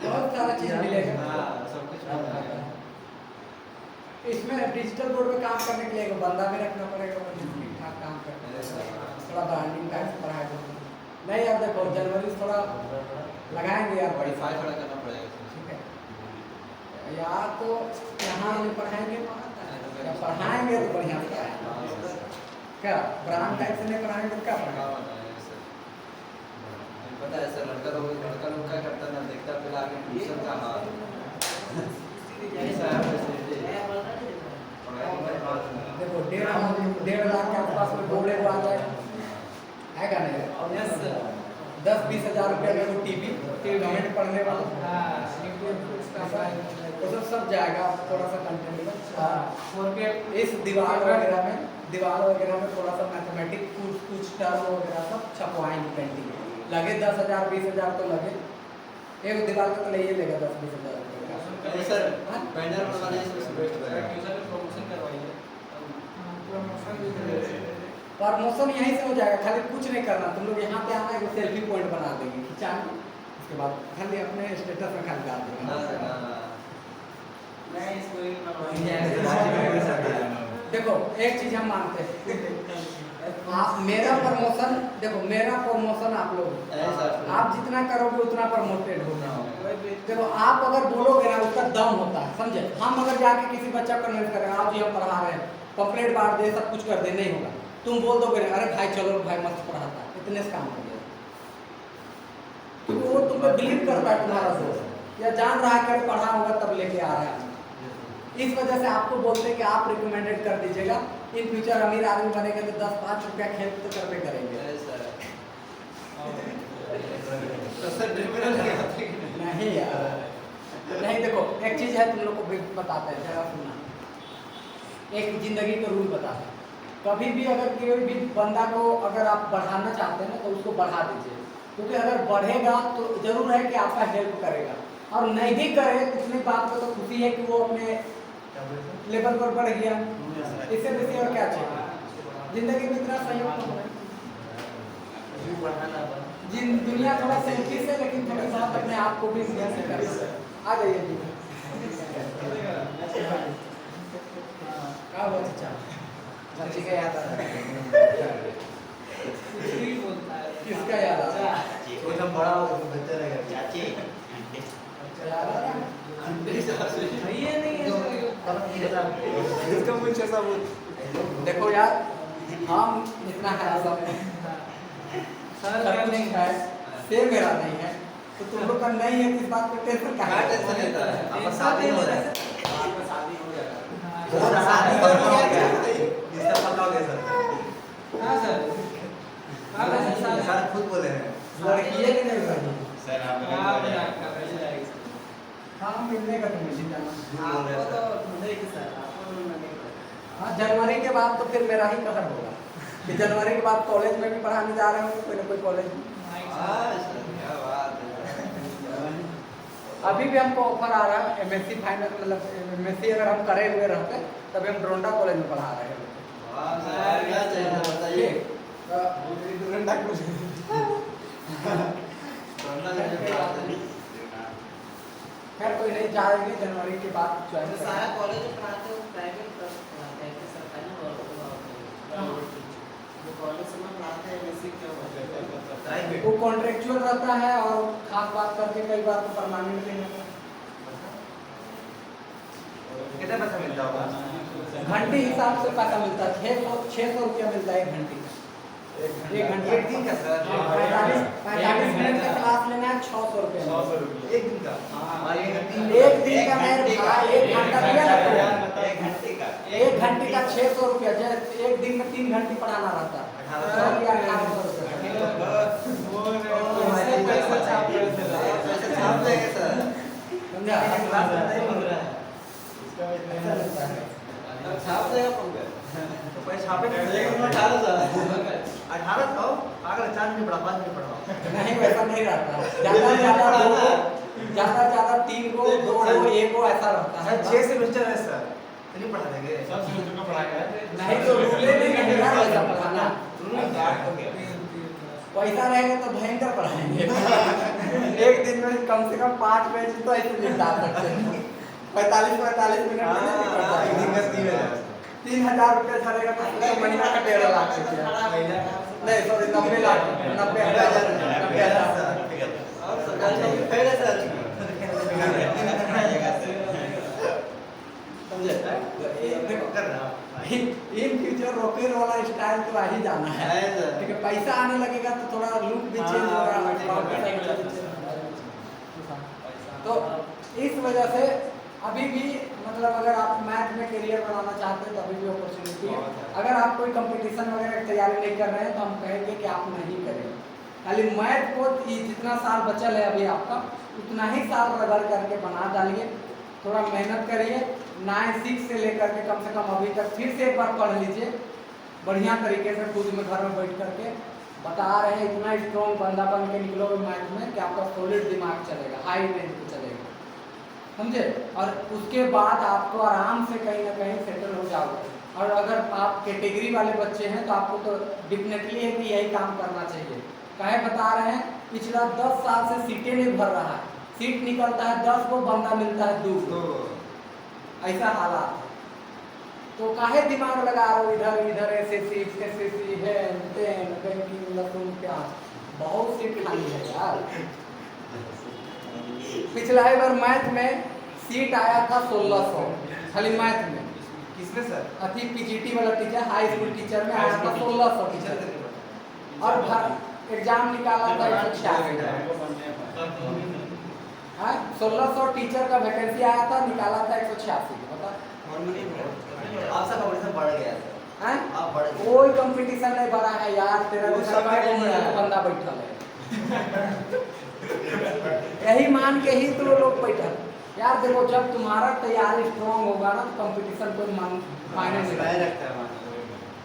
बहुत सारा चीज मिलेगा। हाँ सब कुछ मिल जाएगा। इसमें डिजिटल बोर्ड में काम करने के लिए एक बंदा भी रखना पड़ेगा, ठीक ठाक काम करना, थोड़ा ब्रांडिंग टाइप से पढ़ाएगा। नहीं अब देखो जनवरी से थोड़ा लगाएंगे यार, मॉडिफाई थोड़ा करना पड़ेगा। ठीक है यार, तो यहाँ पढ़ाएंगे या पढ़ाएंगे तो बढ़िया से पढ़ाएंगे। क्या ब्रांड टाइप से नहीं पढ़ाएंगे तो क्या पढ़ाएंगे? पता है सर, लड़का लोग क्या करता है ना, देखता पहले आगे ट्यूशन का हाल ऐसा है। देखो 1.5 लाख के आसपास में बोर्ड एगो आ जाएगा, है का नहीं? 10-20 हज़ार रुपये में वो टीवी गवर्नमेंट पढ़ने वाला वो सब जाएगा। थोड़ा सा कंटेंट इस दीवार वगैरह में थोड़ा सा मैथमेटिक्स कुछ टर्म वगैरह सब छपवाएंगे पेंटिंग। लगे 10,000 20,000 तो लगे, एक दीवार का तो ले ही लेगा 10-20 हज़ार रुपये। सर बैनर बनवाने से बेस्ट रहेगा। प्रमोशन भी प्रमोशन यहीं से हो जाएगा, खाली कुछ नहीं करना, तुम लोग यहाँ पे आना है, सेल्फी पॉइंट बना देंगे, खिंचाएंगे, उसके बाद खाली अपने स्टेटस में खाली डाल देंगे। मैं इसको ही देखो एक चीज हम मानते हैं, आप मेरा प्रमोशन, देखो मेरा प्रमोशन आप लोग, आप जितना करोगे उतना प्रमोटेड होगा। देखो आप अगर बोलोगे ना, उसका दम होता है, समझे। हम अगर जाके किसी बच्चा को कन्विंस करें, आप जी हम पढ़ा रहे हैं, पम्पलेट बांट दे, सब कुछ कर दे, नहीं होगा। तुम बोल दोगे अरे भाई चलो भाई मस्त पढ़ाता है, इतने से काम हो गया, क्योंकि वो तुम पे बिलीव करता है तुम्हारा दोस्त, या जान रहा है कि पढ़ा होगा तब लेके आ रहा है। इस वजह से आपको बोलते हैं कि आप रिकमेंडेड कर दीजिएगा, इन फ्यूचर अमीर आदमी बनेंगे तो 10-5 रुपया खेल तो करते करेंगे। नहीं यार, नहीं देखो एक चीज है, तुम लोग को भी बताते हैं, जरा सुनना, एक जिंदगी का रूल बताते हैं। कभी भी अगर कोई भी बंदा को अगर आप बढ़ाना चाहते हैं ना, तो उसको बढ़ा दीजिए, क्योंकि अगर बढ़ेगा तो जरूर है कि आपका हेल्प करेगा, और नहीं भी करे तो इतनी बात को तो खुशी है कि वो अपने लेवल पर बढ़ गया, इससे बेसी और क्या चाहिए। जिंदगी में इतना सहयोग तो है, जिन दुनिया थोड़ा सेल्फिश है, लेकिन थोड़ा बहुत अपने आप को भी आ जाइए जी। क्या हुआ चाचा? चाची का याद आ रहा है? किसका याद आ रहा है? कोई हम बड़ा हो तो बच्चा रहेगा चाची। याद आ रहा है? ये नहीं है इसका मुझे ऐसा वो देखो यार, हम इतना है सब नहीं है, सेम मेरा नहीं है, तो तुम लोग का नहीं है, किस बात पे टेंशन का है? टेंशन लेता है? आपका शादी हो रहा है, आपका शादी हो जाएगा, वो शादी हो गया इसका पक्का हो गया सर। हाँ सर, सर खुद बोले हैं लड़की है कि नहीं लड़की? सर हाँ मिलने का तो मुझे जाना। आपको तो ढूंढे कि सर आपको नहीं पता। हाँ जनवरी के बाद तो फिर मेरा ही कहर होगा कि जनवरी के बाद कॉलेज में भी पढ़ाने जा रहे होंगे, कोई ना कोई कॉलेज में। क्या बात है। अभी भी हमको ऑफर आ रहा है MSc फाइनल, मतलब MSc अगर हम करे हुए रहते तभी हम ड्रोंडा कॉलेज में पढ़ा रहे हैं। वाह सर, क्या चाहिए बताइए। ड्रोंडा कॉलेज खैर कोई नहीं, जाएंगे जनवरी के बाद ज्वाइन तो सारा कॉलेज में पढ़ाते हो, प्राइवेट पढ़ाते हैं कि सरकारी और जो कॉलेज में पढ़ाते हैं बेसिक क्या होता है? वो कॉन्ट्रेक्चुअल रहता है, और खास बात करके कई बार तो परमानेंट नहीं रहता। कितने पैसा मिलता होगा? घंटे हिसाब से पैसा मिलता है, 600 रुपया मिलता है एक घंटे का। एक घंटे एक दिन का सर? 45 मिनट का क्लास लेना है 600 रुपये। 600 रुपये एक दिन का? हमारे एक दिन का मेरे भाई, एक घंटा दिया ना तो एक घंटे का? एक घंटे का 600 रुपया, जैसे एक दिन में 3 घंटे पढ़ाना रहता है, 1800 पैसा छाप रहे थे। पैसा छाप देंगे सर। समझा? क्लास में नहीं मिल रहा है। ऐसा लगता है। छाप देगा पंकज? तो पैसा छापे एक दिन में 1800 अगर 4 दिन पढ़ा 5 दिन पढ़ा नहीं वैसा नहीं रहता, ज्यादा ज्यादा 3 को 2 को 1 को ऐसा रहता है। सर 6 सेमेस्टर है सर, तो नहीं पढ़ा देंगे? सब सेमेस्टर का पढ़ाएगा। नहीं तो रूले नहीं रहेगा वैसा पढ़ाना, पैसा रहेगा तो भयंकर पढ़ाएंगे। एक दिन में कम से कम 5 पेज तो ऐसे निपटा सकते हैं, 45 मिनट में नहीं पढ़ता है। एक दिन का 3000 3000 रुपया झड़ेगा तो महीना का 1.5 लाख रुपया, नहीं सॉरी 90 लाख, 90,000 और सरकारी नौकरी फेल है सर। समझे? देखो इन फ्यूचर रॉकेट वाला स्टाइल तो आ ही जाना है, ठीक है। पैसा आने लगेगा तो थोड़ा लुक भी चेंज होगा, तो इस वजह से अभी भी मतलब अगर आप मैथ में करियर बनाना चाहते हैं तो अभी भी अपॉर्चुनिटी है। अगर आप कोई कंपटीशन वगैरह की तैयारी नहीं कर रहे हैं तो हम कहेंगे कि आप नहीं करें, खाली मैथ को जितना साल बचल है अभी आपका उतना ही साल रगड़ करके बना डालिए, थोड़ा मेहनत करिए, 9-6 से लेकर के कम से कम अभी तक फिर से एक बार पढ़ लीजिए बढ़िया तरीके से, खुद में घर में बैठ करके बता रहे हैं, इतना स्ट्रॉन्ग बंदा बन के निकलोगे मैथ में कि आपका सॉलिड दिमाग चलेगा, हाई रेंज पे चलेगा, समझे। और उसके बाद आपको आराम से कहीं ना कहीं सेटल हो जाओगे। और अगर आप कैटेगरी वाले बच्चे हैं तो आपको तो डेफिनेटली है कि यही काम करना चाहिए। कहे बता रहे हैं पिछला 10 साल से सीटें नहीं भर रहा है, सीट निकलता है 10 को, बंदा मिलता है 2 को, ऐसा हालात है। तो काहे दिमाग लगा रहे हो इधर इधर एसएससी है बैंकिंग लखनऊ क्या, बहुत सीट खाली है यार। पिछला बार मैथ में सीट आया था 1600 खाली मैथ में। किसमें सर? अति पीजीटी वाला टीचर, हाई स्कूल टीचर में आया था 1600 टीचर, और एग्जाम निकाला था 1600 टीचर का वैकेंसी आया था, निकाला था 186। बता आपका कंपटीशन बढ़ गया सर। हैं? आप बढ़ गए। कोई कंपटीशन नहीं बढ़ा है यार, तेरा वो जैसा सब काय नहीं है। बंदा बैठल है। यही मान के ही तो लोग बैठल यार। देखो जब तुम्हारा तैयारी स्ट्रांग होगा ना तो कंपटीशन कोई मायने नहीं रखता है।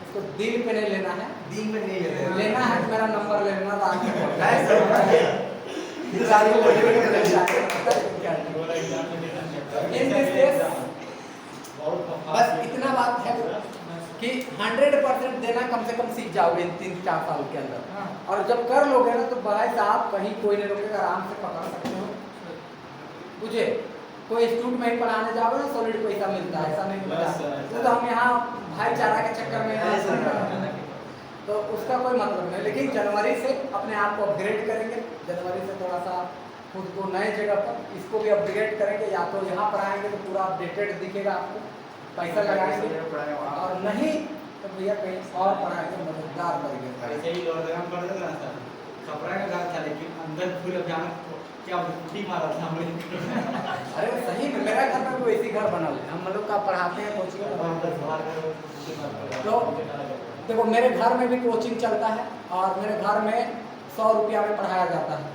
इसको दिल पे नहीं लेना है, दिन में नहीं लेते। लेना है तो मेरा नंबर ले लेना, रात में पढ़ना है सर। बस इतना बात है कि 100% देना कम से कम सीख जाओगे इन 3-4 साल के अंदर। और जब कर लोगे ना तो भाई साहब कहीं कोई नहीं रोकेगा, आराम से पकड़ सकते हो। मुझे कोई इंस्टीट्यूट में ही पढ़ाने जाओगे ना सॉलिड पैसा मिलता है, ऐसा नहीं मिलता। तो हम यहाँ भाईचारा के चक्कर में तो उसका कोई मतलब नहीं। लेकिन जनवरी से अपने आप को अपग्रेड करेंगे, जनवरी से थोड़ा सा खुद को नए जगह पर इसको भी अपग्रेड करेंगे। या तो यहाँ पढ़ाएंगे तो पूरा अपडेटेड दिखेगा आपको, पैसा लगाएंगे, और नहीं तो भैया कहीं और पढ़ा के मददगार करेंगे। ऐसे ही लोग हम कर देगा ना सर, कपड़ा का गाल था लेकिन अंदर पूरे अचानक क्या उल्टी मारा था हमने। अरे सही में मेरा घर में कोई ऐसी घर बना है, हम लोग का पढ़ाते हैं कोचिंग। तो देखो मेरे घर में भी कोचिंग चलता है और मेरे घर में 100 रुपया में पढ़ाया जाता है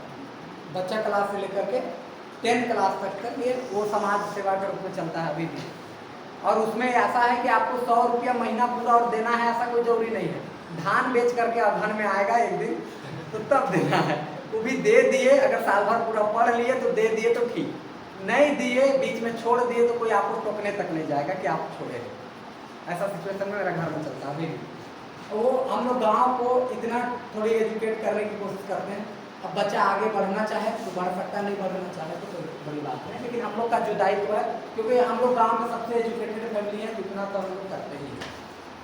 बच्चा क्लास से लेकर के 10th क्लास तक का। ये वो समाज सेवा के रूप में चलता है अभी भी। और उसमें ऐसा है कि आपको 100 रुपया महीना पूरा और देना है ऐसा कोई जरूरी नहीं है। धान बेच करके अवधन में आएगा एक दिन तो तब देना है, वो भी दे दिए। अगर साल भर पूरा पढ़ लिए तो दे दिए तो ठीक, नहीं दिए बीच में छोड़ दिए तो कोई आपको टोकने तक नहीं जाएगा कि आप छोड़े। ऐसा सिचुएशन में मेरा घर में चलता है अभी भी। वो हम लोग गाँव को इतना थोड़ी एजुकेट करने की कोशिश करते हैं। अब बच्चा आगे बढ़ना चाहे तो बढ़ सकता, नहीं बढ़ना चाहे तो कोई बड़ी बात नहीं। लेकिन हम लोग का जो दायित्व है, क्योंकि हम लोग गांव में सबसे एजुकेटेड फैमिली है, इतना तो हम लोग करते ही हैं।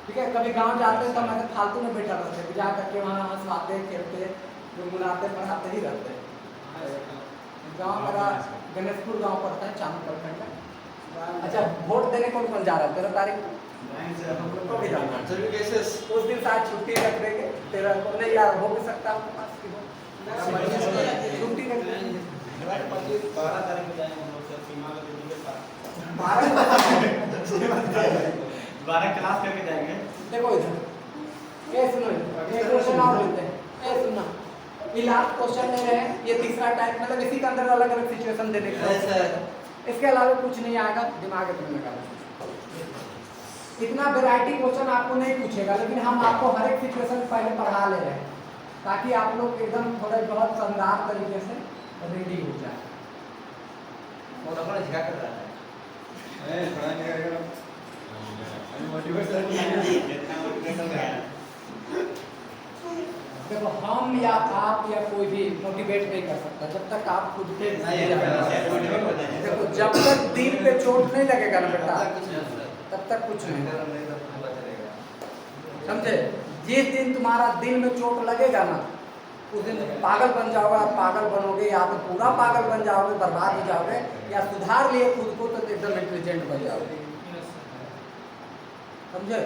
ठीक है, कभी गांव जाते हैं तो हम ऐसे फालतू में बैठा रहते हैं, जा करके वहाँ हंसवाते खेलते गुनगुनाते पढ़ाते ही रहते हैं। गाँव मेरा गणेशपुर गाँव पड़ता है, चांद प्रखंड का। अच्छा, वोट देने कौन कौन जा रहा है 13 तारीख को? भी जाना है। उस दिन शायद छुट्टी रख देंगे 13 को। नहीं यार हो भी सकता है छुट्टी रख देंगे। 12 तारीख को जाएंगे हम लोग सर, सीमा के दीदी के पास 12 क्लास करके जाएंगे। देखो इधर ये सुनो, एक क्वेश्चन और लेते हैं। ये सुनना, ये लास्ट क्वेश्चन ले रहे हैं, ये तीसरा टाइप मतलब इसी के अंदर अलग अलग सिचुएशन देने का। इसके अलावा कुछ नहीं आएगा दिमाग में लगाना। इतना वैरायटी क्वेश्चन आपको नहीं पूछेगा, लेकिन हम आपको हर एक सिचुएशन पहले पढ़ा ले रहे हैं ताकि आप लोग एकदम थोड़ा बहुत शानदार तरीके से रेडी हो जाए। और अपना झिका कर रहा है। देखो हम या आप या कोई भी मोटिवेट नहीं कर सकता जब तक आप खुद के देखो जब तक दिल पे चोट नहीं लगेगा ना बेटा तब तक कुछ नहीं समझे। जिस दिन तुम्हारा दिल में चोट लगेगा ना उस दिन पागल बन जाओगे। आप पागल बनोगे या तो पूरा पागल बन जाओगे, बर्बाद हो जाओगे, या सुधार लिए खुद को तो एकदम इंटेलिजेंट बन जाओगे। समझे?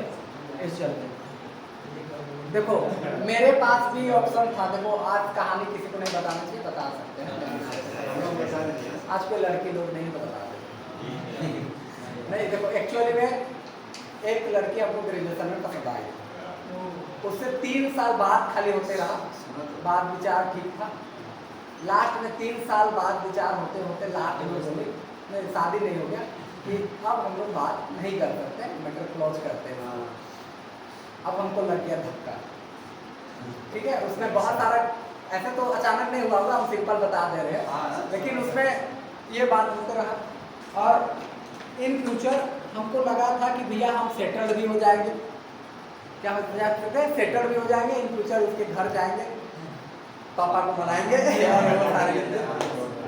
इस चलते देखो मेरे पास भी ऑप्शन था। देखो आज कहानी किसी को नहीं बताना चाहिए, बता सकते हैं। आज के लड़के लोग नहीं बताते नहीं। देखो एक्चुअली में एक लड़की आपको ग्रेजुएशन में पसंद आई, उससे 3 साल बाद खाली होते रहा, बाद विचार ठीक था। लास्ट में 3 साल बाद विचार होते होते लास्ट में बोली नहीं, शादी नहीं हो गया कि अब हम लोग बात नहीं कर सकते, मैटर क्लोज करते हैं। अब हमको लग गया धक्का। ठीक है, उसमें बहुत सारा ऐसे तो अचानक नहीं हुआ होगा, हम सिंपल बता दे रहे हैं, लेकिन उसमें ये बात होते रहा। और इन फ्यूचर हमको लगा था कि भैया हम सेटल्ड भी हो जाएंगे, क्या हो सकते हैं, सेटल्ड भी हो जाएंगे, इन फ्यूचर उसके घर जाएंगे, पापा को मनाएंगे और वो सारे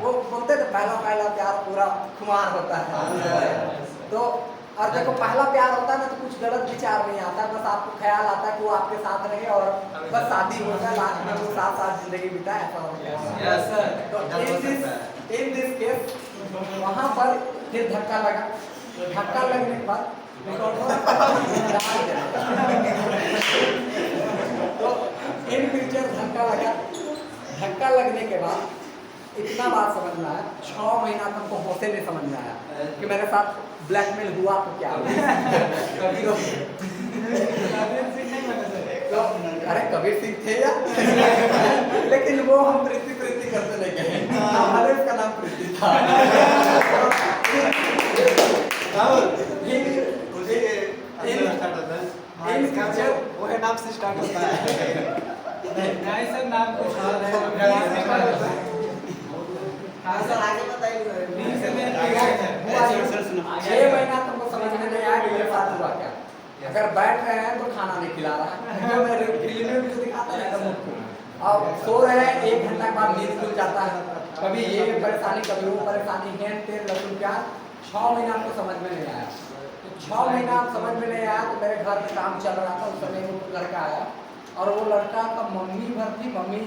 वो बोलते थे पहला प्यार पूरा खुमार होता है। तो और देखो पहला प्यार होता है ना तो कुछ गलत विचार नहीं आता, बस आपको ख्याल आता है कि वो आपके साथ रहे और बस शादी हो जाए, लास्ट में वो साथ जिंदगी बिताए, ऐसा हो गया। तो इन दिस केस वहाँ पर फिर धक्का लगा, धक्का लगने के बाद तो इन फ्यूचर धक्का लगने के बाद इतना बात समझ में आया, 6 महीना तक हमको होते नहीं समझ में आया कि मेरे साथ ब्लैकमेल हुआ तो क्या तो अरे कबीर सिंह थे या लेकिन वो हम प्रीति करते नहीं गए, हमारे उसका नाम प्रीति था। वो है नाम से स्टार्ट होता है। नहीं सर नाम कुछ और है। हाँ सर आगे बताइए। 6 महीना तुमको समझ में नहीं आया कि मेरे साथ हुआ क्या। अगर बैठ रहे हैं तो खाना नहीं खिला रहा है, जो मैं फिल्म में जो दिखाता है ना, अब सो रहे हैं 1 घंटा के बाद नींद खुल जाता है, कभी ये परेशानी कभी वो परेशानी, है तेल लहसुन प्याज। 6 महीना हमको समझ में नहीं आया, तो 6 महीना समझ में नहीं आया तो मेरे घर में काम चल रहा था, उस समय वो लड़का आया और वो लड़का का मम्मी भर थी, मम्मी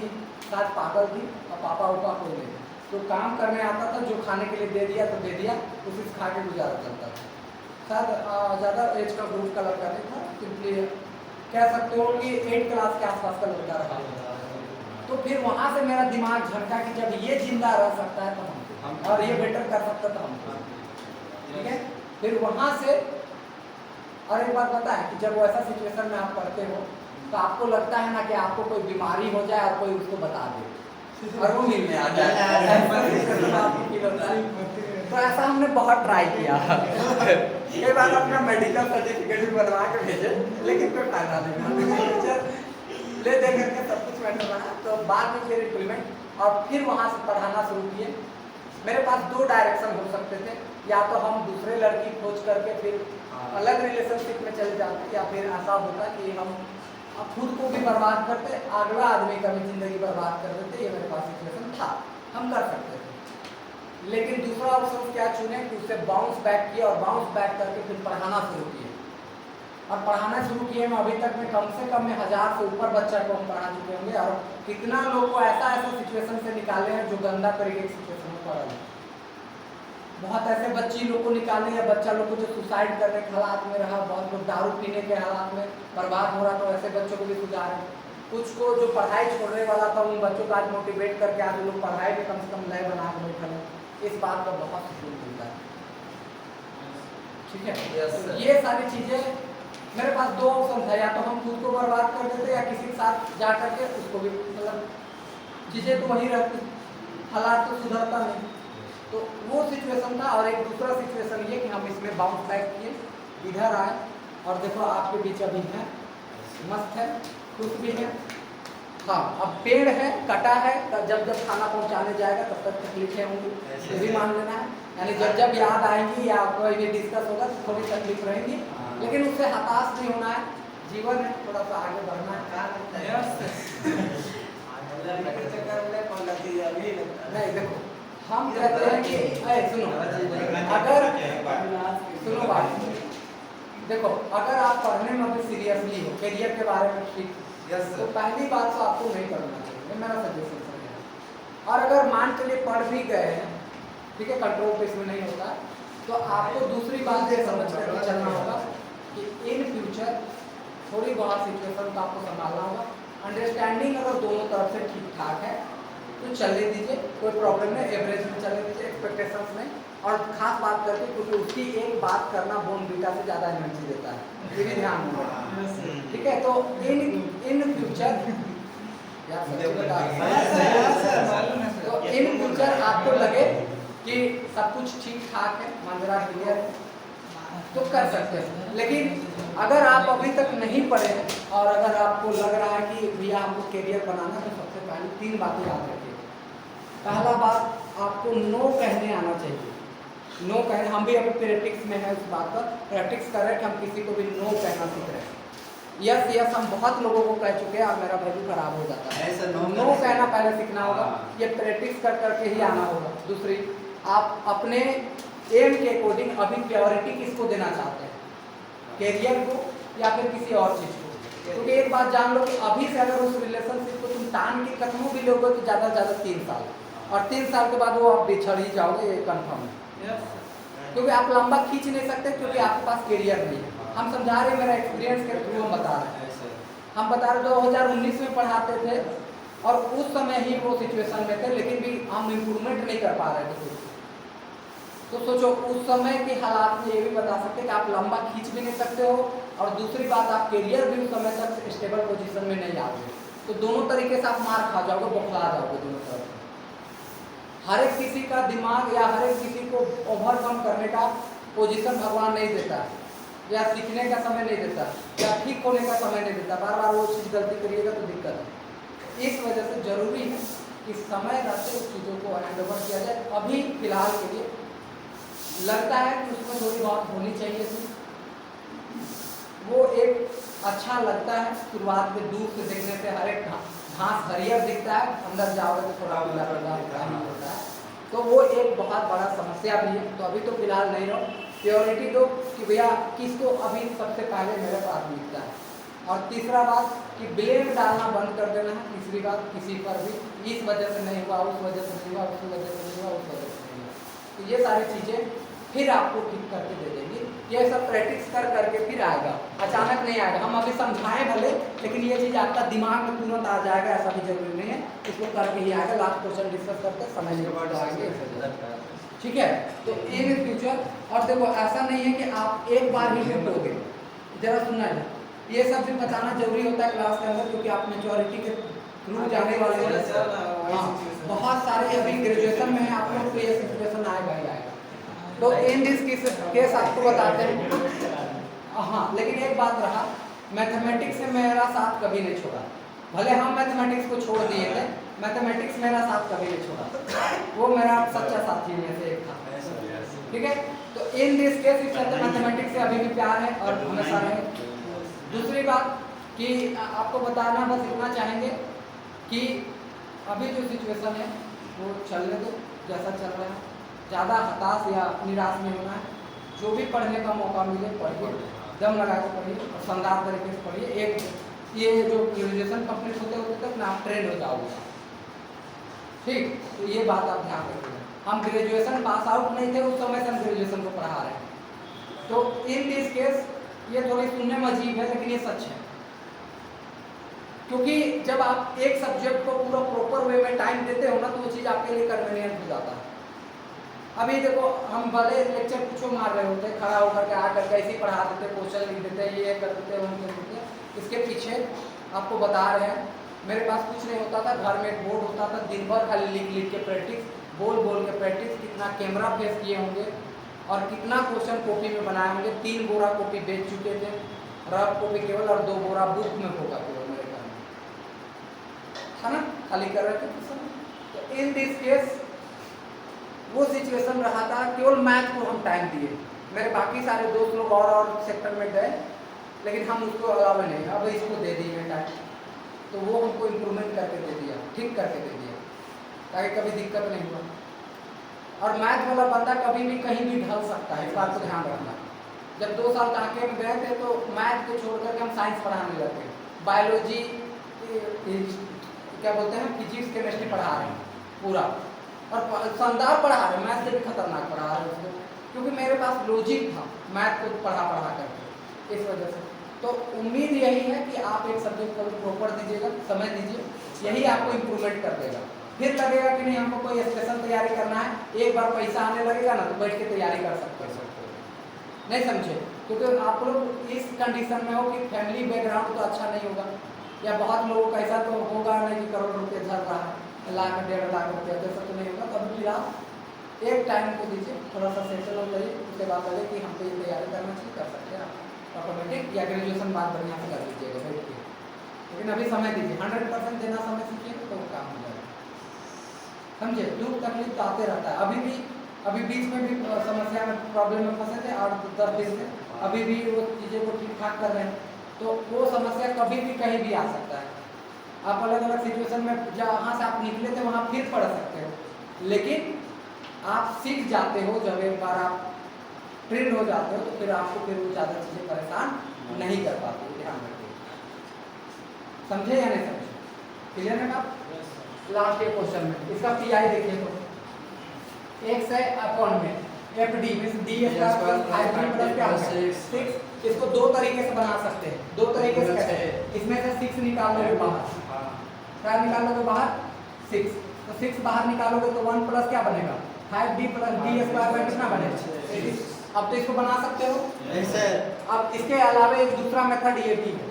साथ पागल थी और पापा उपा कोई नहीं, तो काम करने आता था, जो खाने के लिए दे दिया तो दे दिया, उसी से खा के गुजारा करता था। शायद ज़्यादा एज का ग्रुप का लड़का नहीं था, सिंपली कह सकते हो कि 8 क्लास के आसपास का लड़का रहा। तो फिर वहाँ से मेरा दिमाग झटका कि जब ये जिंदा रह सकता है तो हम और ये बेटर कर सकता था हम, ठीक है। फिर वहाँ से और एक बात पता है कि जब वो ऐसा सिचुएशन में आप पढ़ते हो तो आपको लगता है ना कि आपको कोई बीमारी हो जाए और कोई उसको बता दे और वो मिलने आ जाए। तो ऐसा हमने बहुत ट्राई किया, कई बार अपना मेडिकल सर्टिफिकेट भी बनवा के भेजे, लेकिन कोई फायदा नहीं, ले दे करके सब कुछ मैंने बना। तो बाद में फिर इम्प्लीमेंट और फिर वहाँ से पढ़ाना शुरू किए। मेरे पास 2 डायरेक्शन हो सकते थे, या तो हम दूसरे लड़की खोज करके फिर अलग रिलेशनशिप में चले जाते, या फिर ऐसा होता कि हम खुद को भी बर्बाद करते, अगला आदमी का भी जिंदगी बर्बाद कर देते। ये मेरे पास सिचुएशन था, हम कर सकते थे। लेकिन दूसरा ऑप्शन क्या चुने कि उससे बाउंस बैक किया और बाउंस बैक करके फिर पढ़ाना शुरू किए। और पढ़ाना शुरू किए में अभी तक में कम से कम 1000 से ऊपर बच्चा को हम पढ़ा चुके होंगे, और कितना लोग को ऐसा सिचुएशन से निकाले हैं जो गंदा तरीके की सिचुएशन में पड़ा है। बहुत ऐसे बच्ची लोग को निकाले या बच्चा लोग को जो सुसाइड करने के हालात में रहा, बहुत लोग दारू पीने के हालात में बर्बाद हो रहा, तो ऐसे बच्चों को भी सुधार है। कुछ को जो पढ़ाई छोड़ने वाला था उन बच्चों को आज मोटिवेट करके आज लोग पढ़ाई में कम से कम नए बना के बैठे हैं। इस बात का बहुत सुकून मिलता है, ठीक है। तो ये सारी चीज़ें मेरे पास 2 ऑप्शन था, या तो हम खुद को बर्बाद कर देते या किसी के साथ जा करके उसको भी, मतलब चीज़ें तो वही रहती, हालात तो सुधरता नहीं। तो वो सिचुएशन था। और एक दूसरा सिचुएशन ये कि हम इसमें बाउंस बैक किए, इधर आए और देखो आपके बीच अभी है, मस्त है, खुश भी है। हाँ, अब पेड़ है, कटा है, जब जब खाना पहुंचाने जाएगा तब तक तकलीफें होंगी, ये भी मान लेना है। यानी जब जब याद आएंगी या कोई भी डिस्कस होगा तो थोड़ी तकलीफ रहेंगी, लेकिन उससे हताश नहीं होना है। जीवन है, थोड़ा सा आगे बढ़ना है। नहीं देखो, हम कहते हैं कि सुनो, अगर सुनो बात, देखो अगर आप पढ़ने में अभी सीरियसली हो, करियर के बारे में ठीक, तो पहली बात तो आपको नहीं करना चाहिए, मेरा सजेशन है। और अगर मान चलिए पढ़ भी गए हैं, ठीक है, कंट्रोल पे इसमें नहीं होता, तो आपको दूसरी बात ये समझ कर चलना होगा कि इन फ्यूचर थोड़ी बहुत सिचुएशन को आपको संभालना होगा। अंडरस्टैंडिंग अगर दोनों तरफ से ठीक ठाक है तो चलने दीजिए, कोई प्रॉब्लम नहीं, एवरेज में चलने दीजिए, एक्सपेक्टेशंस में। और खास बात करके क्योंकि उसकी एक बात करना बोर्नविटा से ज़्यादा एनर्जी देता है, ये भी ध्यान रखना, ठीक है। तो इन फ्यूचर तो इन फ्यूचर आपको लगे कि सब कुछ ठीक ठाक है, मंजरा क्लियर है, तो कर सकते हैं। लेकिन अगर आप अभी तक नहीं पढ़े हैं और अगर आपको लग रहा है कि भैया हमको करियर बनाना, तो सबसे पहले 3 बातें याद रखिए। पहला बात, आपको नो कहने आना चाहिए। नो कहें, हम भी अभी प्रैक्टिस में है उस बात पर, प्रैक्टिस कर रहे हैं कि हम किसी को भी नो कहना सीख रहे हैं। यस यस हम बहुत लोगों को कह चुके हैं और मेरा वैल्यू खराब हो जाता है। ऐसा नो कहना पहले सीखना होगा, हाँ। ये प्रैक्टिस कर करके ही आना होगा। दूसरी, आप अपने एम के अकॉर्डिंग अभी प्रायोरिटी किसको देना चाहते हैं, कैरियर को या फिर किसी और चीज़ को। क्योंकि एक बात जान लो कि अभी से अगर उस रिलेशनशिप को तुम टान के खत्म भी लोगे तो ज़्यादा से ज़्यादा 3 साल, और 3 साल के बाद वो आप बिछड़ ही जाओगे, ये कन्फर्म है। क्योंकि आप लंबा खींच नहीं सकते, क्योंकि आपके पास कैरियर नहीं है। हम समझा रहे हैं, मेरा एक्सपीरियंस के थ्रू हम बता रहे हैं। हम बता रहे 2019 में पढ़ाते थे और उस समय ही वो सिचुएशन में थे, लेकिन भी हम इम्प्रूवमेंट नहीं कर पा रहे थे कुछ। तो सोचो उस समय के हालात में ये भी बता सकते हैं कि आप लंबा खींच भी नहीं सकते हो, और दूसरी बात आप कैरियर भी उस समय तक स्टेबल पोजीशन में नहीं आओगे। तो दोनों तरीके से आप मार खा जाओगे, बौखला जाओगे दोनों तरफ। हर एक किसी का दिमाग या हर एक किसी को ओवरकम करने का पोजीशन भगवान नहीं देता, या सीखने का समय नहीं देता, या ठीक होने का समय नहीं देता। बार बार वो चीज़ गलती करिएगा तो दिक्कत है। इस वजह से जरूरी है कि समय रहते उस चीज़ों को हैंड ओवर किया जाए। अभी फिलहाल के लिए लगता है कि उसमें थोड़ी बहुत होनी चाहिए थी, वो एक अच्छा लगता है। शुरुआत में दूर से देखने से हर एक घास हरियर दिखता है, अंदर जाओगे तो थोड़ा उला होता है, तो वो एक बहुत बड़ा समस्या भी है। तो अभी तो फिलहाल नहीं रहो, प्योरिटी दो कि भैया किसको अभी सबसे पहले मेरे प्राथमिकता है। और तीसरा बात कि ब्लेम डालना बंद कर देना है। तीसरी बात, किसी पर भी इस वजह से नहीं हुआ, उस वजह से नहीं हुआ, उस वजह से नहीं हुआ, उस वजह से नहीं हुआ, तो ये सारी चीज़ें फिर आपको ठीक करके दे देंगी। ये सब प्रैक्टिस कर करके फिर आएगा, अचानक नहीं आएगा। हम अभी समझाएं भले, लेकिन ये चीज़ आपका दिमाग में तुरंत आ जाएगा ऐसा भी जरूरी नहीं है। इसको करके ही आएगा। लास्ट क्वेश्चन डिस्कस करते समय नहीं आएंगे, ठीक है। तो इन फ्यूचर, और देखो ऐसा नहीं है कि आप एक बार ही हिट होगे, जरा सुनना है, ये सब भी बताना जरूरी होता है क्लास के अंदर, क्योंकि आप मेच्योरिटी के थ्रू जाने वाले हैं। हाँ, बहुत सारे अभी ग्रेजुएशन में है आप लोग, तो ये सिचुएशन आएगा ही आएगा। तो इन दिस केस आपको बताते हैं। हाँ, लेकिन एक बात रहा, मैथमेटिक्स से मेरा साथ कभी नहीं छोड़ा। भले हम मैथमेटिक्स को छोड़ दिए थे, मैथमेटिक्स मेरा साथ कभी नहीं छोड़ा। वो मेरा सच्चा साथी में से एक था, ठीक है। तो इन दिस केस मैथमेटिक्स से अभी भी प्यार है और हमेशा रहे। दूसरी बात कि आपको बताना बस इतना चाहेंगे कि अभी जो सिचुएशन है वो चलने दो जैसा चल रहा है। ज़्यादा हताश या निराश नहीं होना है। जो भी पढ़ने का मौका मिले पढ़िए, दम लगा के पढ़िए और शानदार तरीके से पढ़िए। एक ये जो ग्रेजुएशन कंप्लीट होते होते तक ना आप ट्रेंड हो जाओगे, ठीक। तो ये बात आप ध्यान रखिएगा। हम ग्रेजुएशन पास आउट नहीं थे उस समय से हम ग्रेजुएशन को पढ़ा रहे हैं। तो इन दिस केस ये थोड़ी सुनने में अजीब है, लेकिन ये सच है। क्योंकि जब आप एक सब्जेक्ट को पूरा प्रॉपर वे में टाइम देते हो ना, तो वो चीज़ आपके लिए कन्वीनियंट हो जाता है। अभी देखो, हम भले लेक्चर कुछ मार रहे होते, खड़ा होकर के आकर के ऐसे ही पढ़ा देते, क्वेश्चन लिख देते, ये कर देते, वो कर देते। इसके पीछे आपको बता रहे हैं, मेरे पास कुछ नहीं होता था। घर में एक बोर्ड होता था, दिन भर खाली लिख लिख के प्रैक्टिस, बोल बोल के प्रैक्टिस। कितना कैमरा फेस किए होंगे और कितना क्वेश्चन कॉपी में बनाए होंगे। 3 बोरा कॉपी बेच चुके थे, रफ कॉपी केवल, और 2 बोरा बुक में होगा केवल मेरे घर में, है ना, खाली कर रहे थे। तो इन दिस केस वो सिचुएशन रहा था, केवल मैथ को हम टाइम दिए। मेरे बाकी सारे दोस्त लोग और सेक्टर में गए, लेकिन हम उसको अलावा नहीं, अब इसको दे दिए टाइम। तो वो हमको इम्प्रूवमेंट करके दे दिया, ठीक करके दे दिया, ताकि कभी दिक्कत नहीं हुआ। और मैथ वाला बंदा कभी भी कहीं भी ढल सकता है, इस बात को ध्यान रखना। जब 2 साल टाँके में गए थे तो मैथ को छोड़ करके हम साइंस पढ़ाने लगे, बायोलॉजी, क्या बोलते हैं, फिजिक्स, केमिस्ट्री पढ़ा रहे हैं पूरा, और शानदार पढ़ा रहे हैं। मैथ से भी खतरनाक पढ़ा रहे हैं उसको, क्योंकि मेरे पास लॉजिक था मैथ को पढ़ा करके, इस वजह से। तो उम्मीद यही है कि आप एक सब्जेक्ट को प्रॉपर दीजिएगा, समय दीजिए, यही आपको इम्प्रूवमेंट कर देगा। फिर लगेगा कि नहीं हमको कोई स्पेशल तैयारी करना है, एक बार पैसा आने लगेगा ना, तो बैठ के तैयारी कर सकते हैं। नहीं समझे? क्योंकि आप लोग इस कंडीशन में हो कि फैमिली बैकग्राउंड तो अच्छा नहीं होगा, या बहुत लोगों का ऐसा तो होगा नहीं कि करोड़ रुपये झल रहा है, 1 लाख 1.5 लाख रुपया, जैसा तो नहीं होगा। तो अभी फिलहाल एक टाइम को दीजिए, थोड़ा सा सेटल हो जाइए, उसके बाद लगे कि हमको ये तैयारी करना चाहिए, कर सकते हैं ऑटोमेटिक, या ग्रेजुएशन बाद बढ़िया से कर लीजिएगा बैठ के। लेकिन अभी समय दीजिए, 100% देना समय सीखिए तो वो काम हो जाएगा। समझे? दुख तकलीफ तो आते रहता है। अभी भी अभी बीच में भी समस्या में प्रॉब्लम में फंसे थे 8-10 दिन से, अभी भी वो चीज़ें को ठीक ठाक कर रहे हैं। तो वो समस्या कभी भी कहीं भी आ सकता है। आप अलग अलग सिचुएशन में जहाँ से आप निकले थे वहाँ फिर पढ़ सकते हो, लेकिन आप सीख जाते हो जब एक बार आप ट्रेन हो जाते हो तो फिर आपको फिर वो ज़्यादा चीज़ें परेशान नहीं कर पाते। ध्यान रखिए, समझे या नहीं समझे? क्लियर है आप? लास्ट के क्वेश्चन में इसका पीआई देखिए तो x है अपॉन में F D means D square plus 5 plus क्या है 6। इसको दो तरीके से बना सकते हैं, दो तरीके से कैसे? इसमें से 6 निकाल लोगे बाहर, क्या निकाल लोगे बाहर 6, तो 6 बाहर निकालोगे तो 1 प्लस क्या बनेगा 5d प्लस डी स्क्वायर में कितना बनेगा? अब तो इसको बना सकते हो। ऐसे अब इसके अलावा एक दूसरा मेथड ये भी है,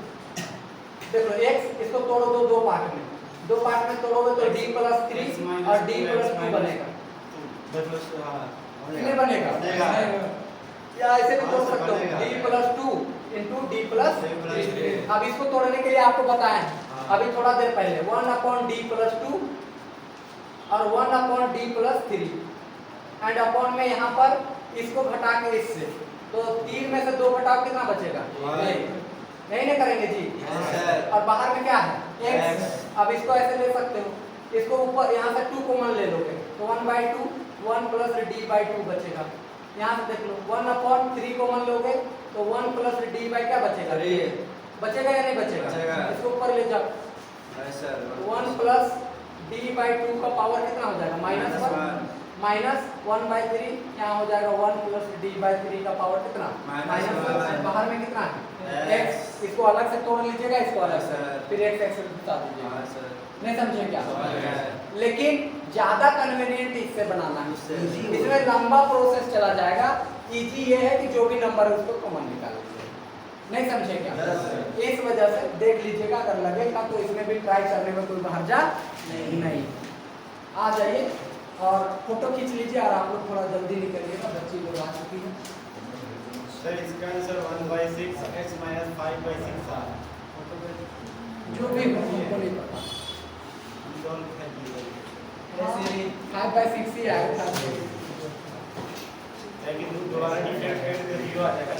देखो x इसको तोड़ो दो पार्ट में, दो पार्ट में तोड़ोगे तो d प्लस 3 और d प्लस 2 बनेगा, कितने बनेगा? या ऐसे भी तोड़ सकते हो d plus 2 into D plus 3। अब इसको तोड़ने के लिए आपको बताएं अभी थोड़ा देर पहले 1 अपॉन डी प्लस 2 और 1 upon D plus 3 and upon में यहाँ पर इसको घटा के इससे, तो 3 में से 2 घटाओ कितना बचेगा? नहीं ना करेंगे जी। और बाहर में क्या है x। अब इसको ऐसे ले सकते हो, इसको ऊपर यहाँ से 2 कॉमन ले लोगे तो 1/2 1 प्लस डी बाई 2 बचेगा। यहाँ से देख लो 1 अपॉन 3 कॉमन लोगे तो 1 प्लस डी बाई क्या बचेगा? बचेगा या नहीं बचेगा? इसको ऊपर ले जाओ 1 प्लस डी बाई 2 का पावर कितना हो जाएगा? -1 माइनस 1/3 यहाँ हो जाएगा 1 प्लस डी बाई 3 का पावर कितना? -1। बाहर में कितना है x। इसको अलग से तोड़ लीजिएगा, इसको अलग से, फिर x से बता दीजिएगा। नहीं समझे क्या? लेकिन ज्यादा कन्वीनियंट इससे बनाना है, इसमें लंबा प्रोसेस चला जाएगा। इजी ये है कि जो भी नंबर है उसको कॉमन निकाल लीजिए। नहीं समझे क्या? इस वजह से देख लीजिएगा, अगर लगेगा तो इसमें भी ट्राई करने में कोई हर्जा नहीं। आ जाइए और फोटो खींच लीजिए और आप लोग थोड़ा जल्दी निकलिएगा, बच्ची लोग आ चुकी है। सर इसका आंसर 1/6 x - 5/6 था। जो भी हो हमको नहीं पता, सॉल्व कर दीजिए। ऐसे 5/6 ही आएगा। लेकिन दोबारा डिफरेंशिएट करके 0 आ जाएगा।